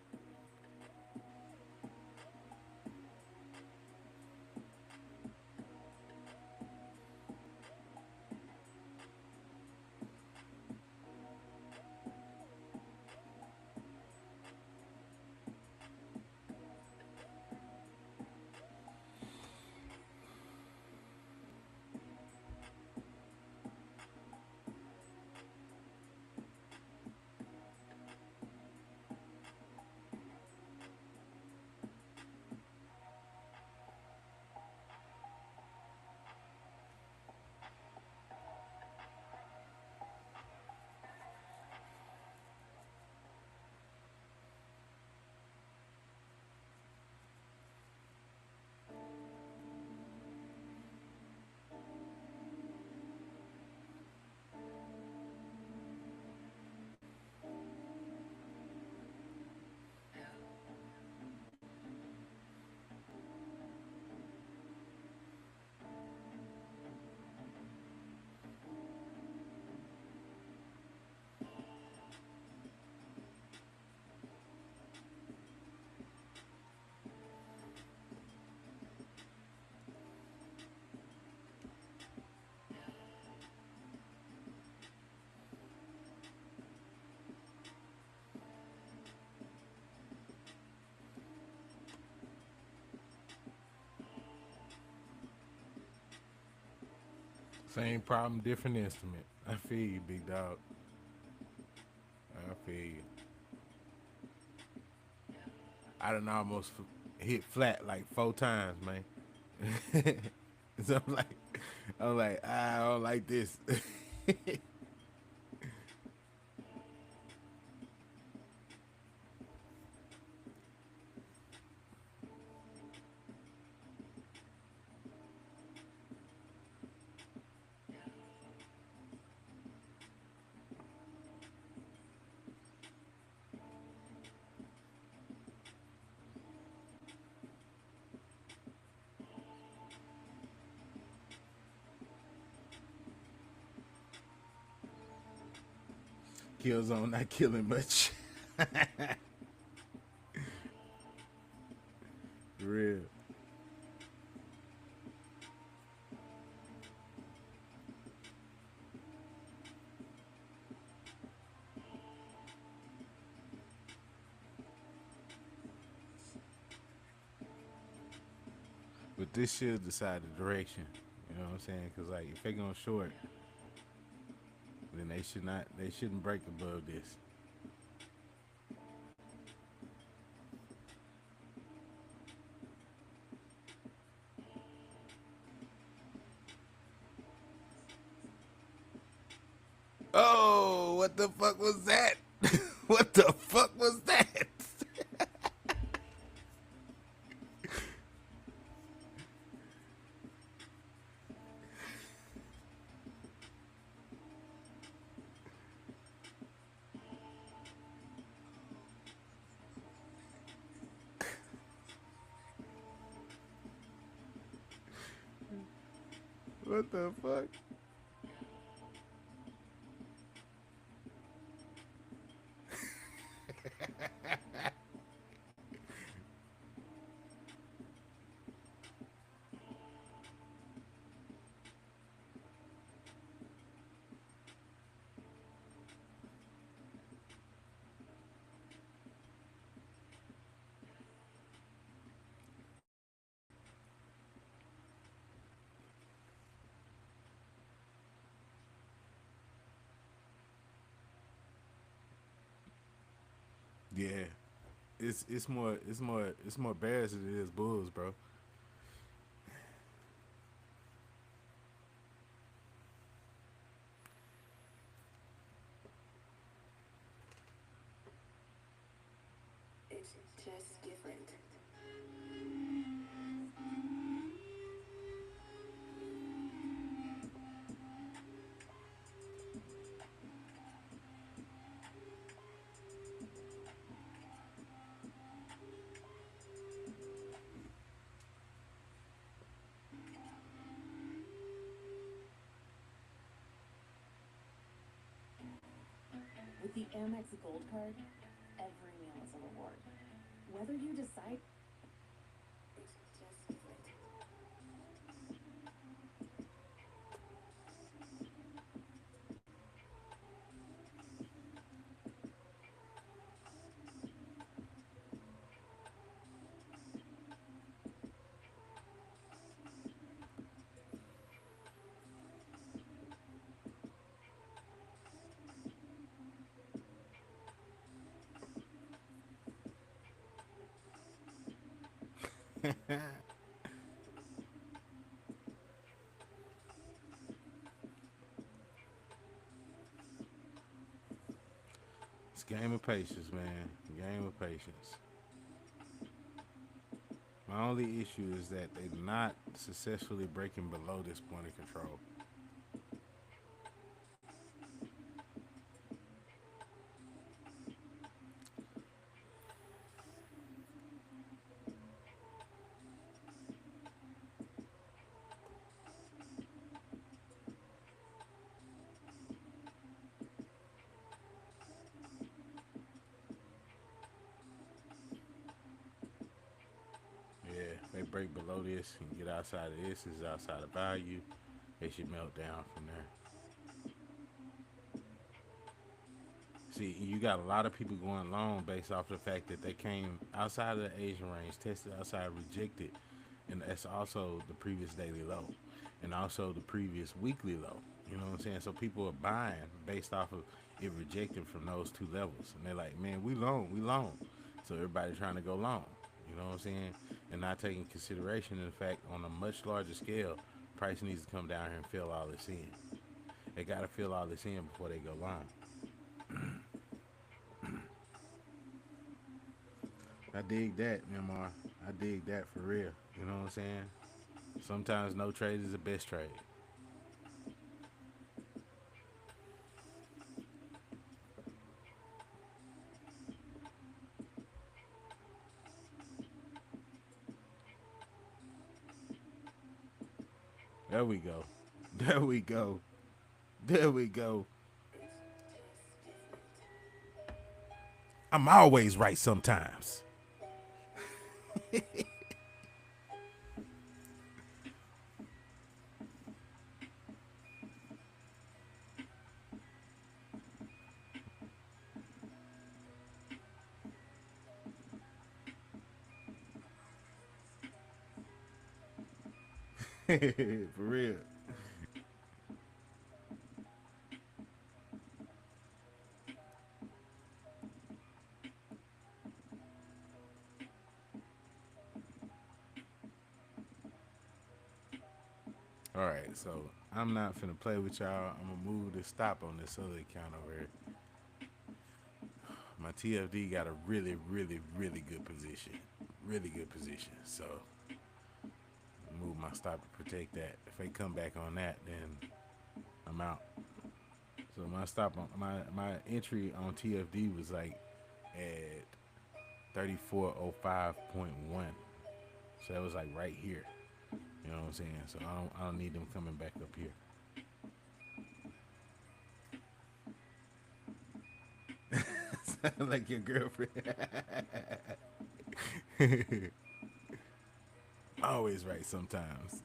Speaker 1: Same problem, different instrument. I feel you, big dog. I feel you. I done almost hit flat like 4 times, man. So I'm like, I don't like this. Killzone not killing much. Real. But this should decide the direction. You know what I'm saying? Because like if they going short, then they should not. They shouldn't break above this. Oh, what the fuck was that? What the fuck was that? What the fuck? Yeah, it's more bears than it is bulls, bro.
Speaker 3: It's just different. With the Amex Gold Card, every meal is a reward. Whether you decide it's just different.
Speaker 1: It's a game of patience, man. Game of patience. My only issue is that they're not successfully breaking below this point of control. Yeah, if they break below this and get outside of this, is outside of value. They should melt down from there. See, you got a lot of people going long based off the fact that they came outside of the Asian range, tested outside, rejected, and that's also the previous daily low, and also the previous weekly low. You know what I'm saying? So people are buying based off of it rejecting from those two levels, and they're like, "Man, we long, we long." So everybody trying to go long. You know what I'm saying? And not taking consideration in the fact on a much larger scale, price needs to come down here and fill all this in. They got to fill all this in before they go long. I dig that, Myanmar. I dig that for real. You know what I'm saying? Sometimes no trade is the best trade. There we go. There we go. There we go.
Speaker 3: It's just different.
Speaker 1: I'm always right sometimes. For real. All right, so I'm not finna play with y'all. I'm gonna move the stop on this other account over here. My TFD got a really, really, really good position. Really good position. So move my stop to protect that. If they come back on that, then I'm out. So my stop on my entry on TFD was like at 3405.1. So that was like right here. You know what I'm saying? So I don't need them coming back up here. Sound like your girlfriend. Always right sometimes.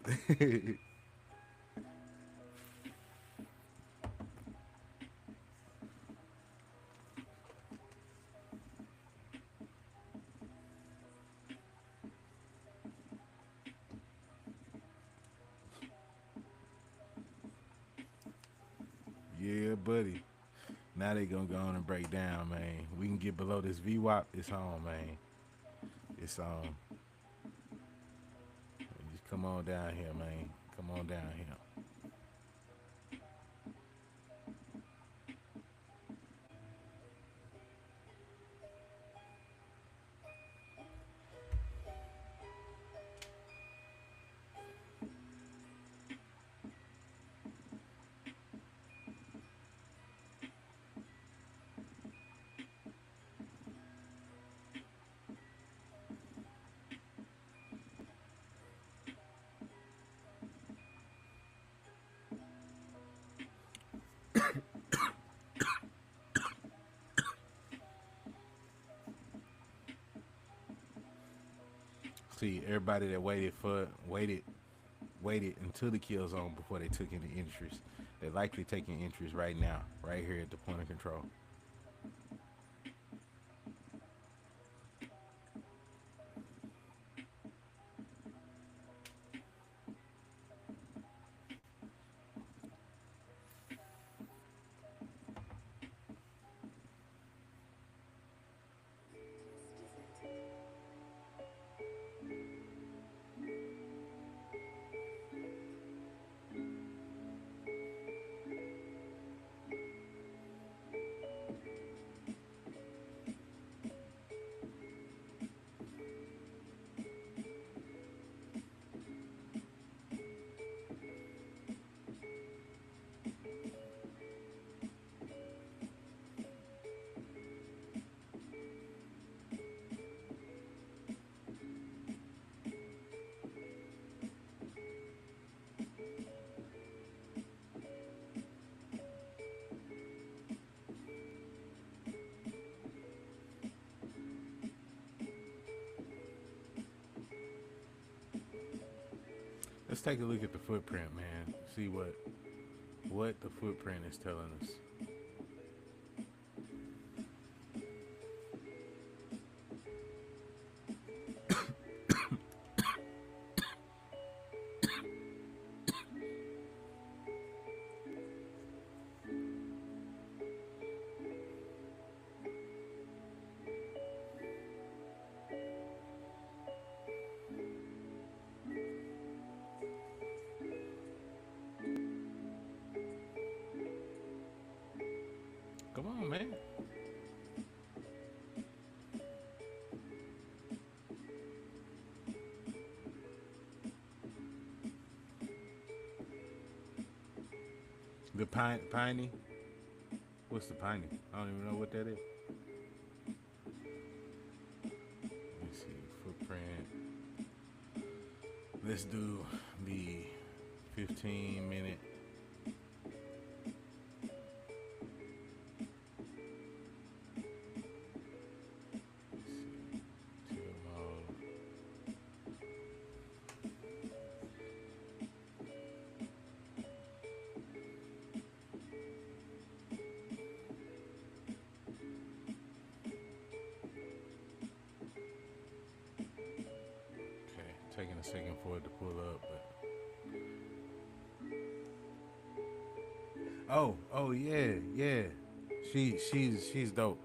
Speaker 1: Yeah, buddy. Now they gonna go on and break down, man. We can get below this VWAP. It's on, man. It's on. Just come on down here, man. Come on down here. See, everybody that waited until the kill zone before they took any interest. They're likely taking interest right now, right here at the point of control. Let's take a look at the footprint, man. See what the footprint is telling us. Come on, man. The piney. What's the piney? I don't even know what that is. Let's see, footprint. Let's do the 15-minute. second for it to pull up, but oh yeah, yeah. She's dope.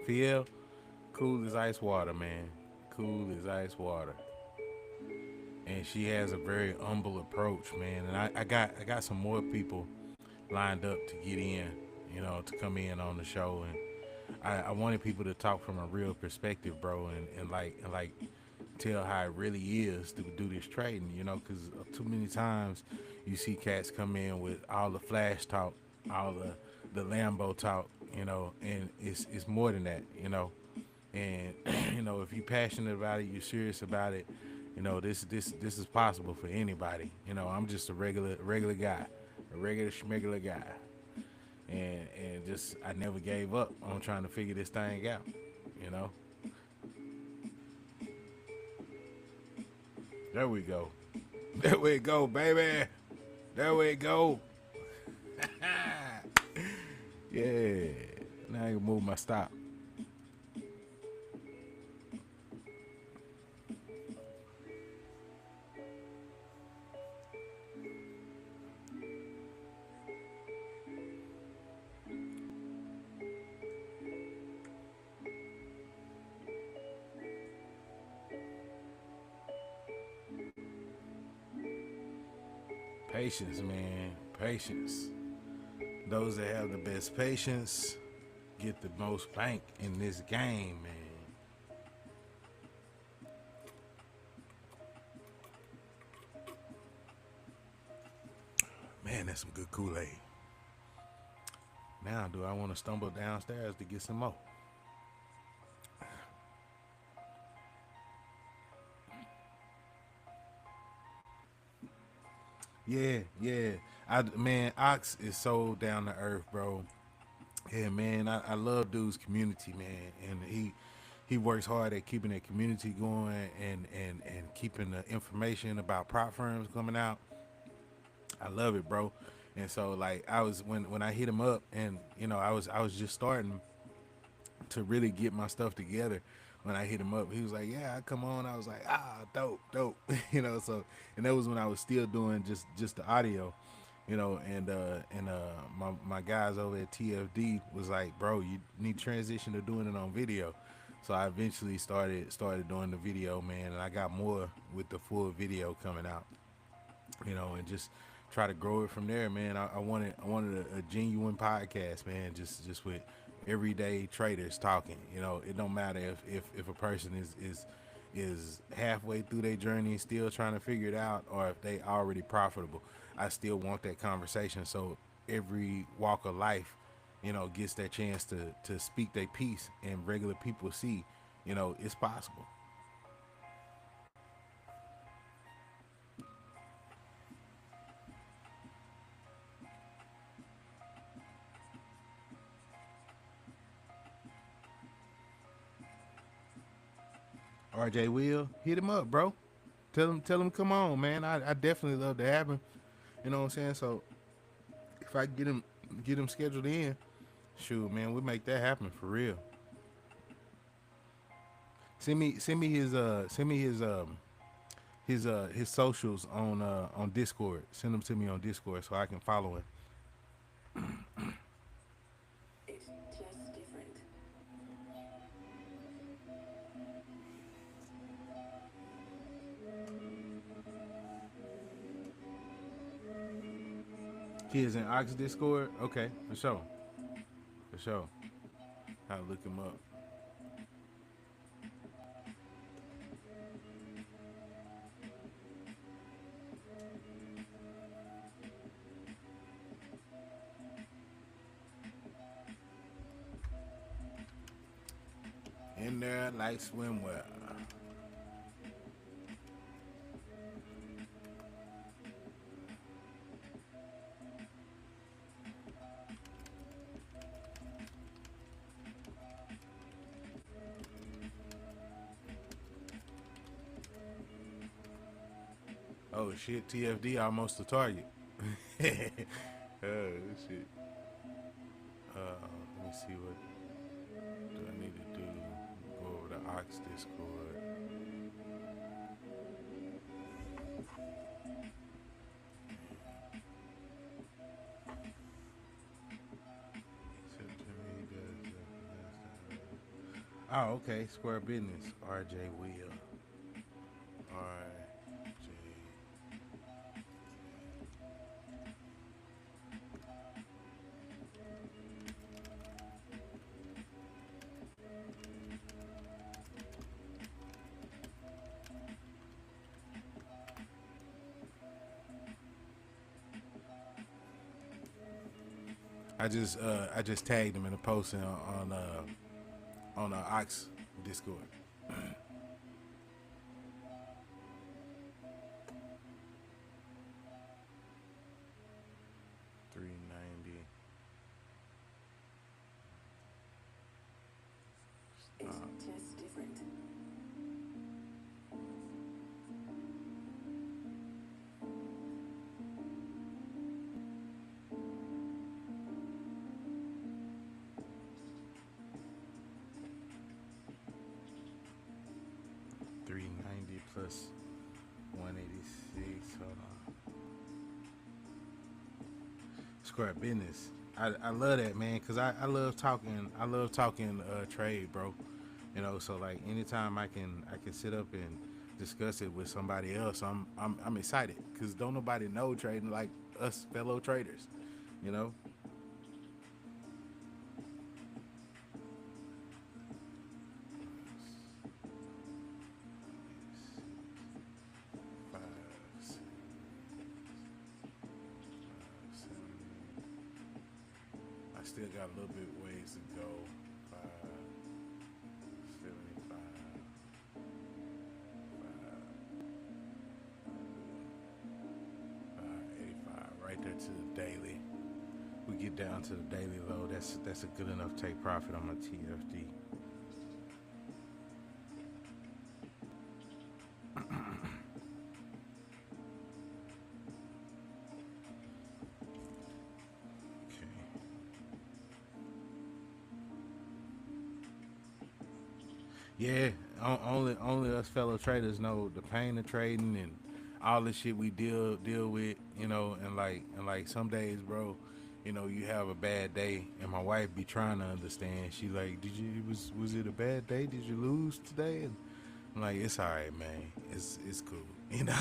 Speaker 1: Fiel, cool as ice water, man. Cool as ice water. And she has a very humble approach, man. And I got some more people lined up to get in, to come in on the show. And I wanted people to talk from a real perspective, bro, and tell how it really is to do this trading, because too many times you see cats come in with all the flash talk, all the Lambo talk, and it's more than that, and if you're passionate about it, you're serious about it, this is possible for anybody. I'm just a regular guy, a regular schmegular guy, and just I never gave up on trying to figure this thing out, you know. There we go. There we go, baby. There we go. Yeah. Now I can move my stop. Patience, man. Patience. Those that have the best patience get the most bank in this game, man. Man, that's some good Kool-Aid. Now, do I want to stumble downstairs to get some more? Yeah, yeah. Man, Ox is so down to earth, bro. Yeah, man. I love dude's community, man, and he works hard at keeping that community going and keeping the information about prop firms coming out. I love it, bro. And so like I was when I hit him up, and I was just starting to really get my stuff together. When I hit him up, he was like, "Yeah, I come on." I was like, "Ah, dope, dope," So, and that was when I was still doing just the audio, my guys over at TFD was like, "Bro, you need transition to doing it on video." So I eventually started doing the video, man, and I got more with the full video coming out, and just try to grow it from there, man. I wanted a genuine podcast, man, just with everyday traders talking. It don't matter if a person is halfway through their journey still trying to figure it out, or if they already profitable. I still want that conversation, so every walk of life, gets that chance to speak their piece, and regular people see, it's possible. RJ Will, hit him up, bro. Tell him, come on, man. I definitely love to have him. You know what I'm saying? So if I get him scheduled in, shoot, man, we make that happen for real. Send me his socials on Discord. Send them to me on Discord so I can follow him.
Speaker 3: It's just different.
Speaker 1: Kids in Ox Discord. Okay, for sure, for sure. I'll look him up. In there like swimwear. Oh shit, TFD almost the target. Oh shit. Let me see what do I need to do. Go over to Ox Discord. Oh, okay. Square business. RJ Will. RJ. I just tagged him in a post on Ox Discord. 390.
Speaker 3: It tastes different.
Speaker 1: 390 plus 186. Hold on. Square business. I love that, man, cause I love talking. I love talking trade, bro. You know, so like anytime I can sit up and discuss it with somebody else, I'm excited, cause don't nobody know trading like us fellow traders. You know. Five, six, five, seven. I still got a little bit ways to go. 575, 585, right there to the daily. We get down to the daily low. That's a good enough take profit on my TFD. Okay. Yeah, only us fellow traders know the pain of trading and all the shit we deal with, you know, and like some days, bro, you know, you have a bad day, and my wife be trying to understand. She like, did you was it a bad day? Did you lose today? And I'm like, it's all right, man. It's cool, you know.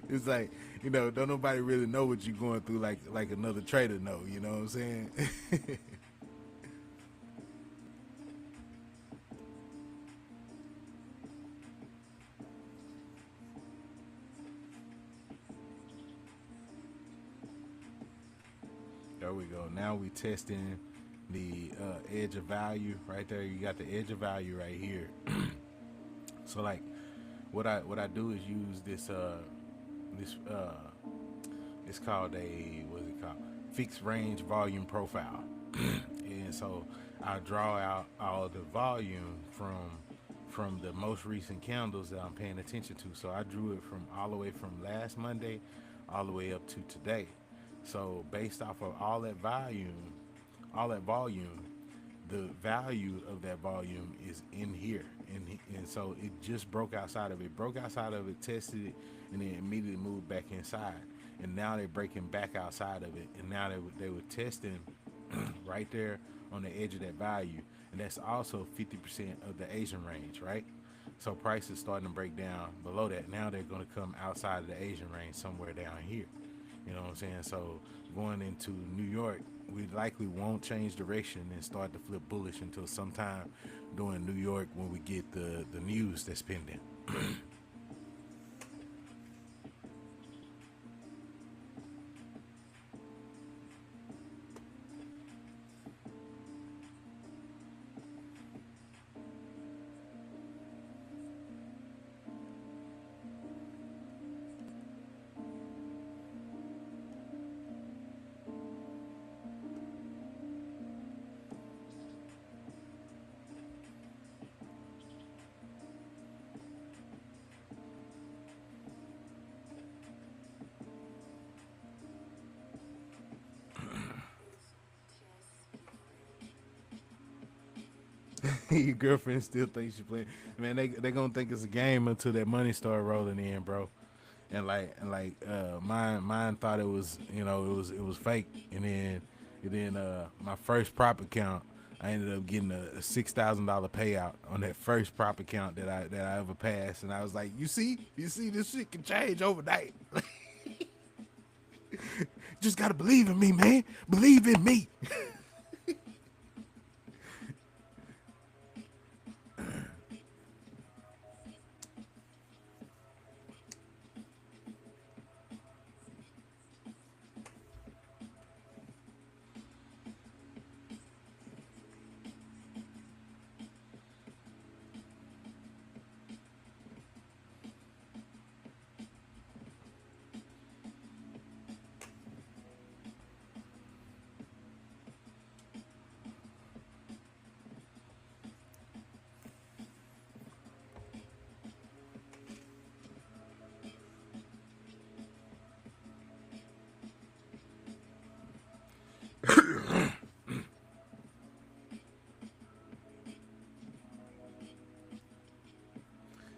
Speaker 1: It's like, you know, don't nobody really know what you're going through like another trader know. You know what I'm saying? There we go. Now we testing the edge of value right there. You got the edge of value right here. So like, what I do is use this it's called a what is it called, fixed range volume profile. And so I draw out all the volume from the most recent candles that I'm paying attention to. So I drew it from all the way from last Monday all the way up to today. So based off of all that volume, the value of that volume is in here, and so it just broke outside of it. Broke outside of it, tested it, and then immediately moved back inside. And now they're breaking back outside of it, and now they were testing right there on the edge of that value, and that's also 50% of the Asian range, right? So price is starting to break down below that. Now they're going to come outside of the Asian range somewhere down here. You know what I'm saying? So going into New York, we likely won't change direction and start to flip bullish until sometime during New York when we get the news that's pending. Your girlfriend still thinks you playing. Man, they gonna think it's a game until that money start rolling in, bro. And mine thought it was, you know, it was fake. And then my first prop account, I ended up getting a $6,000 payout on that first prop account that I ever passed, and I was like, you see, this shit can change overnight. Just gotta believe in me, man. Believe in me.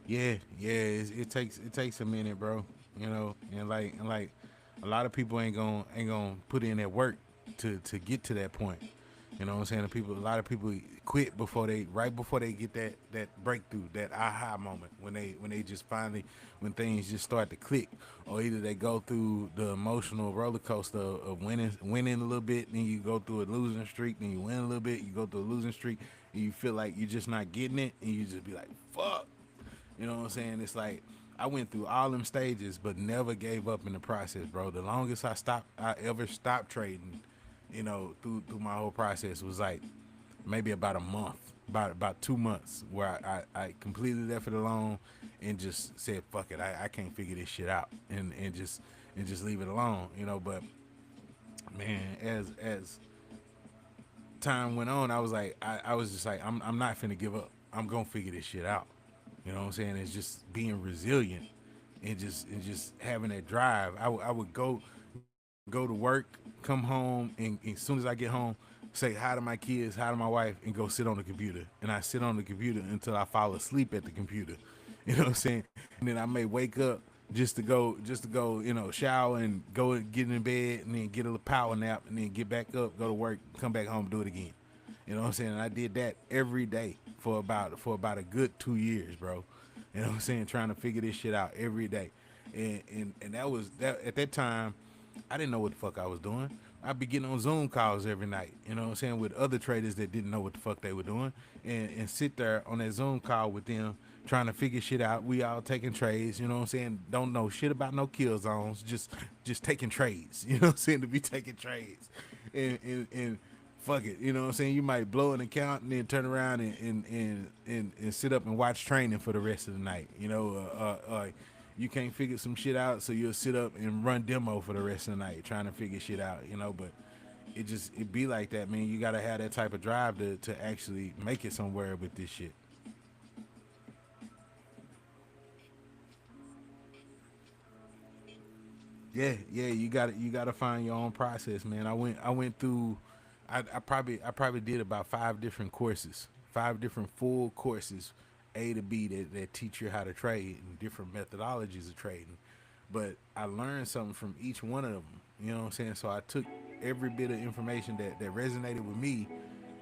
Speaker 1: Yeah, it takes a minute, bro. And like a lot of people ain't gonna put in that work to get to that point. You know what I'm saying? A lot of people quit right before they get that breakthrough, that aha moment when they just finally, when things just start to click, or either they go through the emotional roller coaster of winning a little bit, then you go through a losing streak, then you win a little bit, you go through a losing streak, and you feel like you're just not getting it, and you just be like, fuck. You know what I'm saying? It's like I went through all them stages, but never gave up in the process, bro. The longest I ever stopped trading, through my whole process was like maybe about a month, about 2 months, where I completely left it alone and just said, fuck it, I can't figure this shit out, and just leave it alone, But man, as time went on, I was like, I was just like, I'm not finna give up. I'm gonna figure this shit out. You know what I'm saying? It's just being resilient and just having that drive. I would go to work, come home, and as soon as I get home, say hi to my kids, hi to my wife, and go sit on the computer. And I sit on the computer until I fall asleep at the computer. You know what I'm saying? And then I may wake up just to go, shower and go and get in bed and then get a little power nap and then get back up, go to work, come back home, do it again. You know what I'm saying? And I did that every day for about a good 2 years, bro. You know what I'm saying? Trying to figure this shit out every day. And that was that at that time, I didn't know what the fuck I was doing. I'd be getting on Zoom calls every night, you know what I'm saying, with other traders that didn't know what the fuck they were doing, and sit there on that Zoom call with them trying to figure shit out. We all taking trades, you know what I'm saying? Don't know shit about no kill zones, just taking trades, you know what I'm saying, to be taking trades. And fuck it, you know what I'm saying? You might blow an account and then turn around and sit up and watch training for the rest of the night, you can't figure some shit out, so you'll sit up and run demo for the rest of the night trying to figure shit out. But it be like that, man. You gotta have that type of drive to actually make it somewhere with this shit. Yeah, you gotta find your own process, man. I went through, I probably did about 5 different courses, 5 different full courses, A to B, that teach you how to trade and different methodologies of trading. But I learned something from each one of them. You know what I'm saying? So I took every bit of information that resonated with me,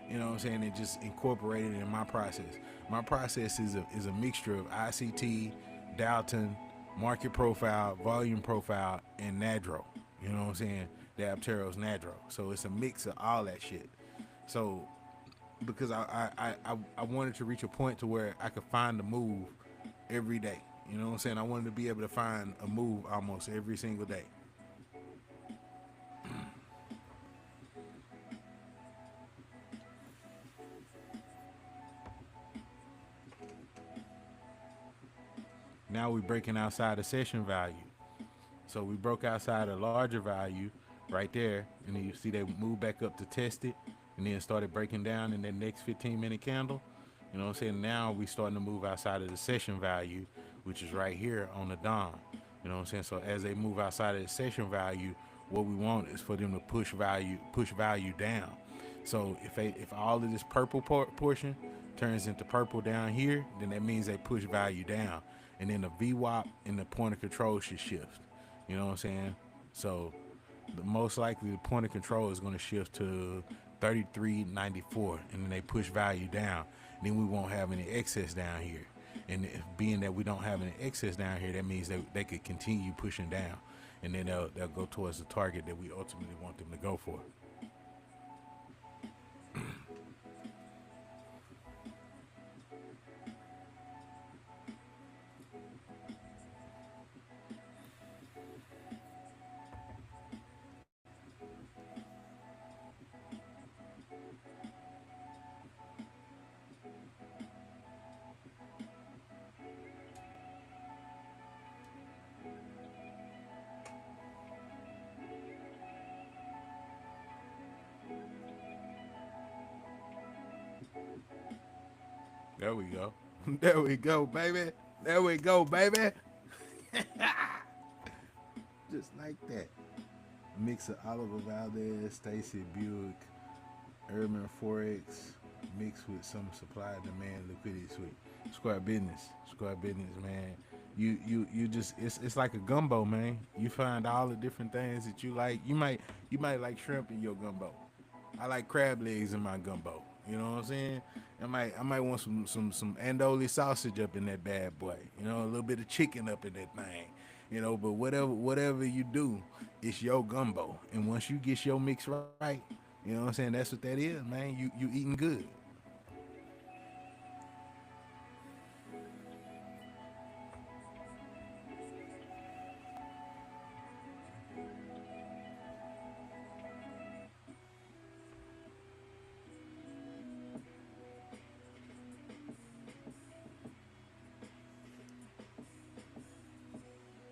Speaker 1: you know what I'm saying, and just incorporated it in my process. My process is a mixture of ICT, Dalton, market profile, volume profile, and Nadro. You know what I'm saying? The Apteros Nadro. So it's a mix of all that shit. So because I wanted to reach a point to where I could find the move every day. You know what I'm saying? I wanted to be able to find a move almost every single day. Now we're breaking outside the session value. So we broke outside a larger value right there, and then you see they move back up to test it, and then started breaking down in that next 15-minute candle. You know what I'm saying? Now we starting to move outside of the session value, which is right here on the Dom. You know what I'm saying? So as they move outside of the session value, what we want is for them to push value down. So if all of this purple portion turns into purple down here, then that means they push value down, and then the VWAP and the point of control should shift. You know what I'm saying? So most likely the point of control is going to shift to 33.94, and then they push value down. Then we won't have any excess down here. And being that we don't have any excess down here, that means that they could continue pushing down, and then they'll go towards the target that we ultimately want them to go for. There we go. There we go, baby. There we go, baby. Just like that. Mix of Oliver Valdez, Stacy Buick, Urban Forex, mixed with some supply and demand liquidity sweep. Square business, man. You just it's like a gumbo, man. You find all the different things that you like. You might like shrimp in your gumbo. I like crab legs in my gumbo. You know what I'm saying? I might want some andouille sausage up in that bad boy. You know, a little bit of chicken up in that thing. You know, but whatever you do, it's your gumbo. And once you get your mix right, you know what I'm saying? That's what that is, man. You eating good.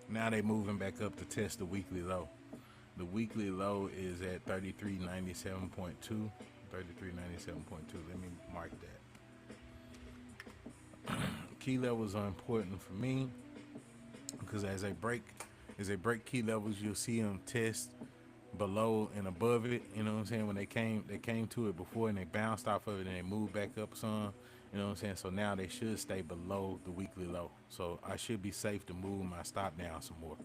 Speaker 1: Now they moving back up to test the weekly low. The weekly low is at 33.97.2. 33.97.2. Let me mark that. Key levels are important for me because as they break key levels, you'll see them test below and above it. You know what I'm saying? When they came to it before and they bounced off of it and they moved back up some. You know what I'm saying? So now they should stay below the weekly low. So I should be safe to move my stop down some more.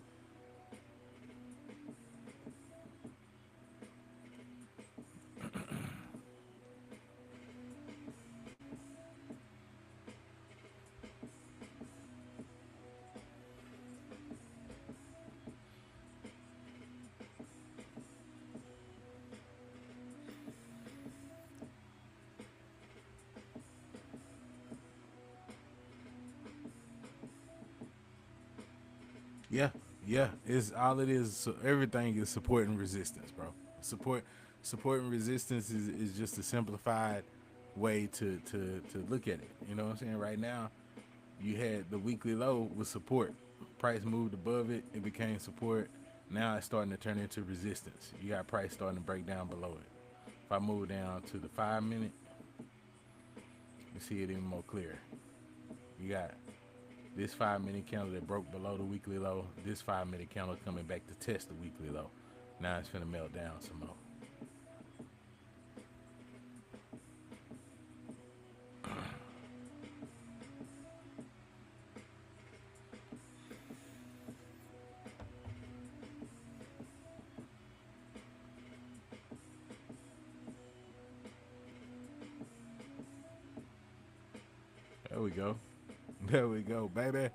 Speaker 1: Yeah, yeah. It's all it is. So everything is support and resistance, bro. Support, support and resistance is just a simplified way to look at it. You know what I'm saying? Right now, you had the weekly low with support. Price moved above it, it became support. Now it's starting to turn into resistance. You got price starting to break down below it. If I move down to the 5 minute, you see it even more clear. You got this 5 minute candle that broke below the weekly low. This 5 minute candle coming back to test the weekly low. Now it's finna melt down some more. There we go. There we go, baby.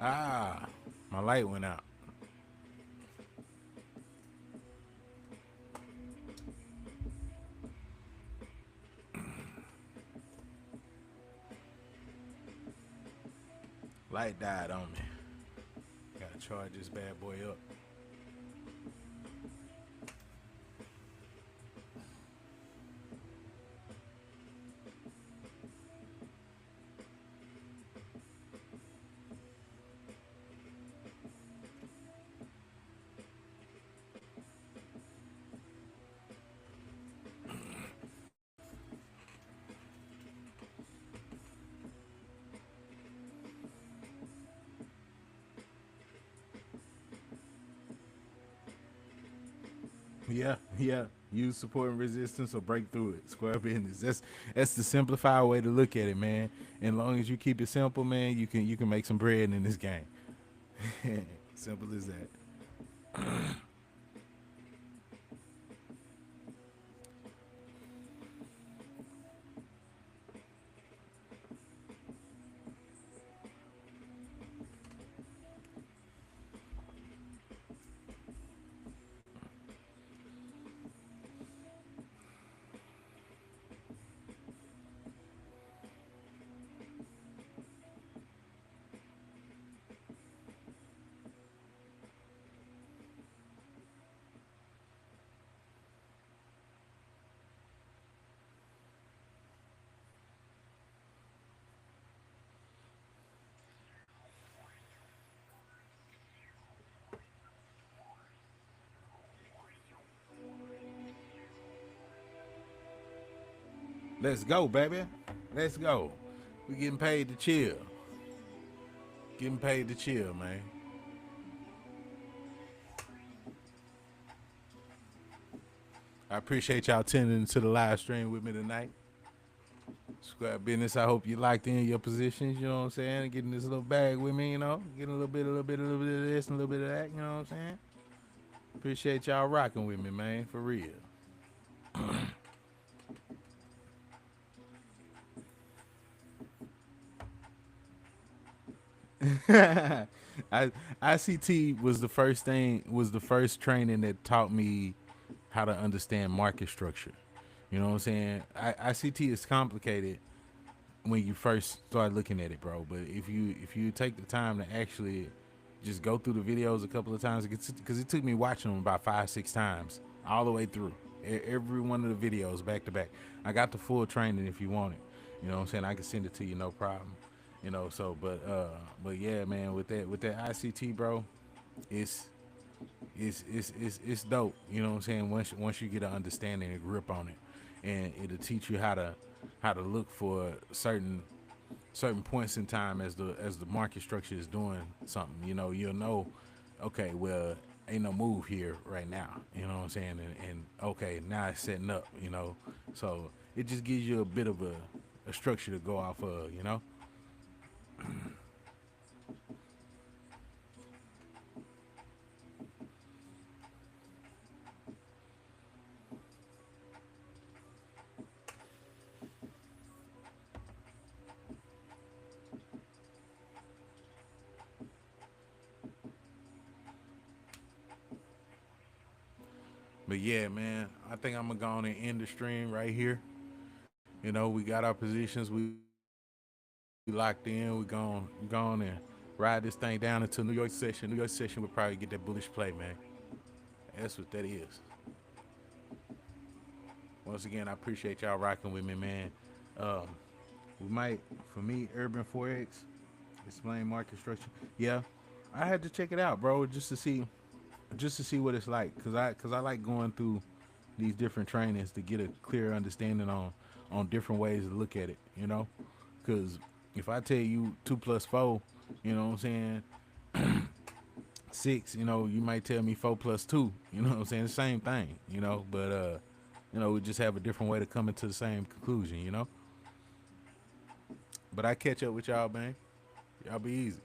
Speaker 1: Ah, my light went out. Light died on me. Gotta charge this bad boy up. Yeah, yeah. Use support and resistance or break through it. Square business. That's the simplified way to look at it, man. And long as you keep it simple, man, you can make some bread in this game. Simple as that. Let's go, baby. Let's go. We getting paid to chill. Getting paid to chill, man. I appreciate y'all tuning into the live stream with me tonight. Square business. I hope you locked in your positions. You know what I'm saying? Getting this little bag with me. You know, getting a little bit of this, and a little bit of that. You know what I'm saying? Appreciate y'all rocking with me, man. For real. I ICT was the first training that taught me how to understand market structure. You know what I'm saying? ICT is complicated when you first start looking at it, bro. But if you take the time to actually just go through the videos a couple of times, because it took me watching them about 5 6 times all the way through every one of the videos back to back. I got the full training if you want it. You know what I'm saying? I can send it to you, no problem. You know, so but yeah, man, with that ICT, bro, it's it's dope. You know what I'm saying? Once you get an understanding and grip on it, and it'll teach you how to look for certain points in time as the market structure is doing something. You know, you'll know, okay, well, ain't no move here right now. You know what I'm saying? And okay, now it's setting up. You know, so it just gives you a bit of a structure to go off of. You know. But yeah, man, I think I'm gonna go on and end the stream right here. You know, we got our positions, we locked in, we going and ride this thing down until New York session. New York session would probably get that bullish play, man. That's what that is. Once again, I appreciate y'all rocking with me, man. Um, we might, for me, Urban Forex, explain market structure. Yeah, I had to check it out, bro, just to see what it's like, cause I like going through these different trainings to get a clear understanding on different ways to look at it. You know, cause if I tell you 2 plus 4, you know what I'm saying, 6, you know, you might tell me 4 plus 2. You know what I'm saying, the same thing. You know, but we just have a different way to come into the same conclusion. You know, but I catch up with y'all, man. Y'all be easy.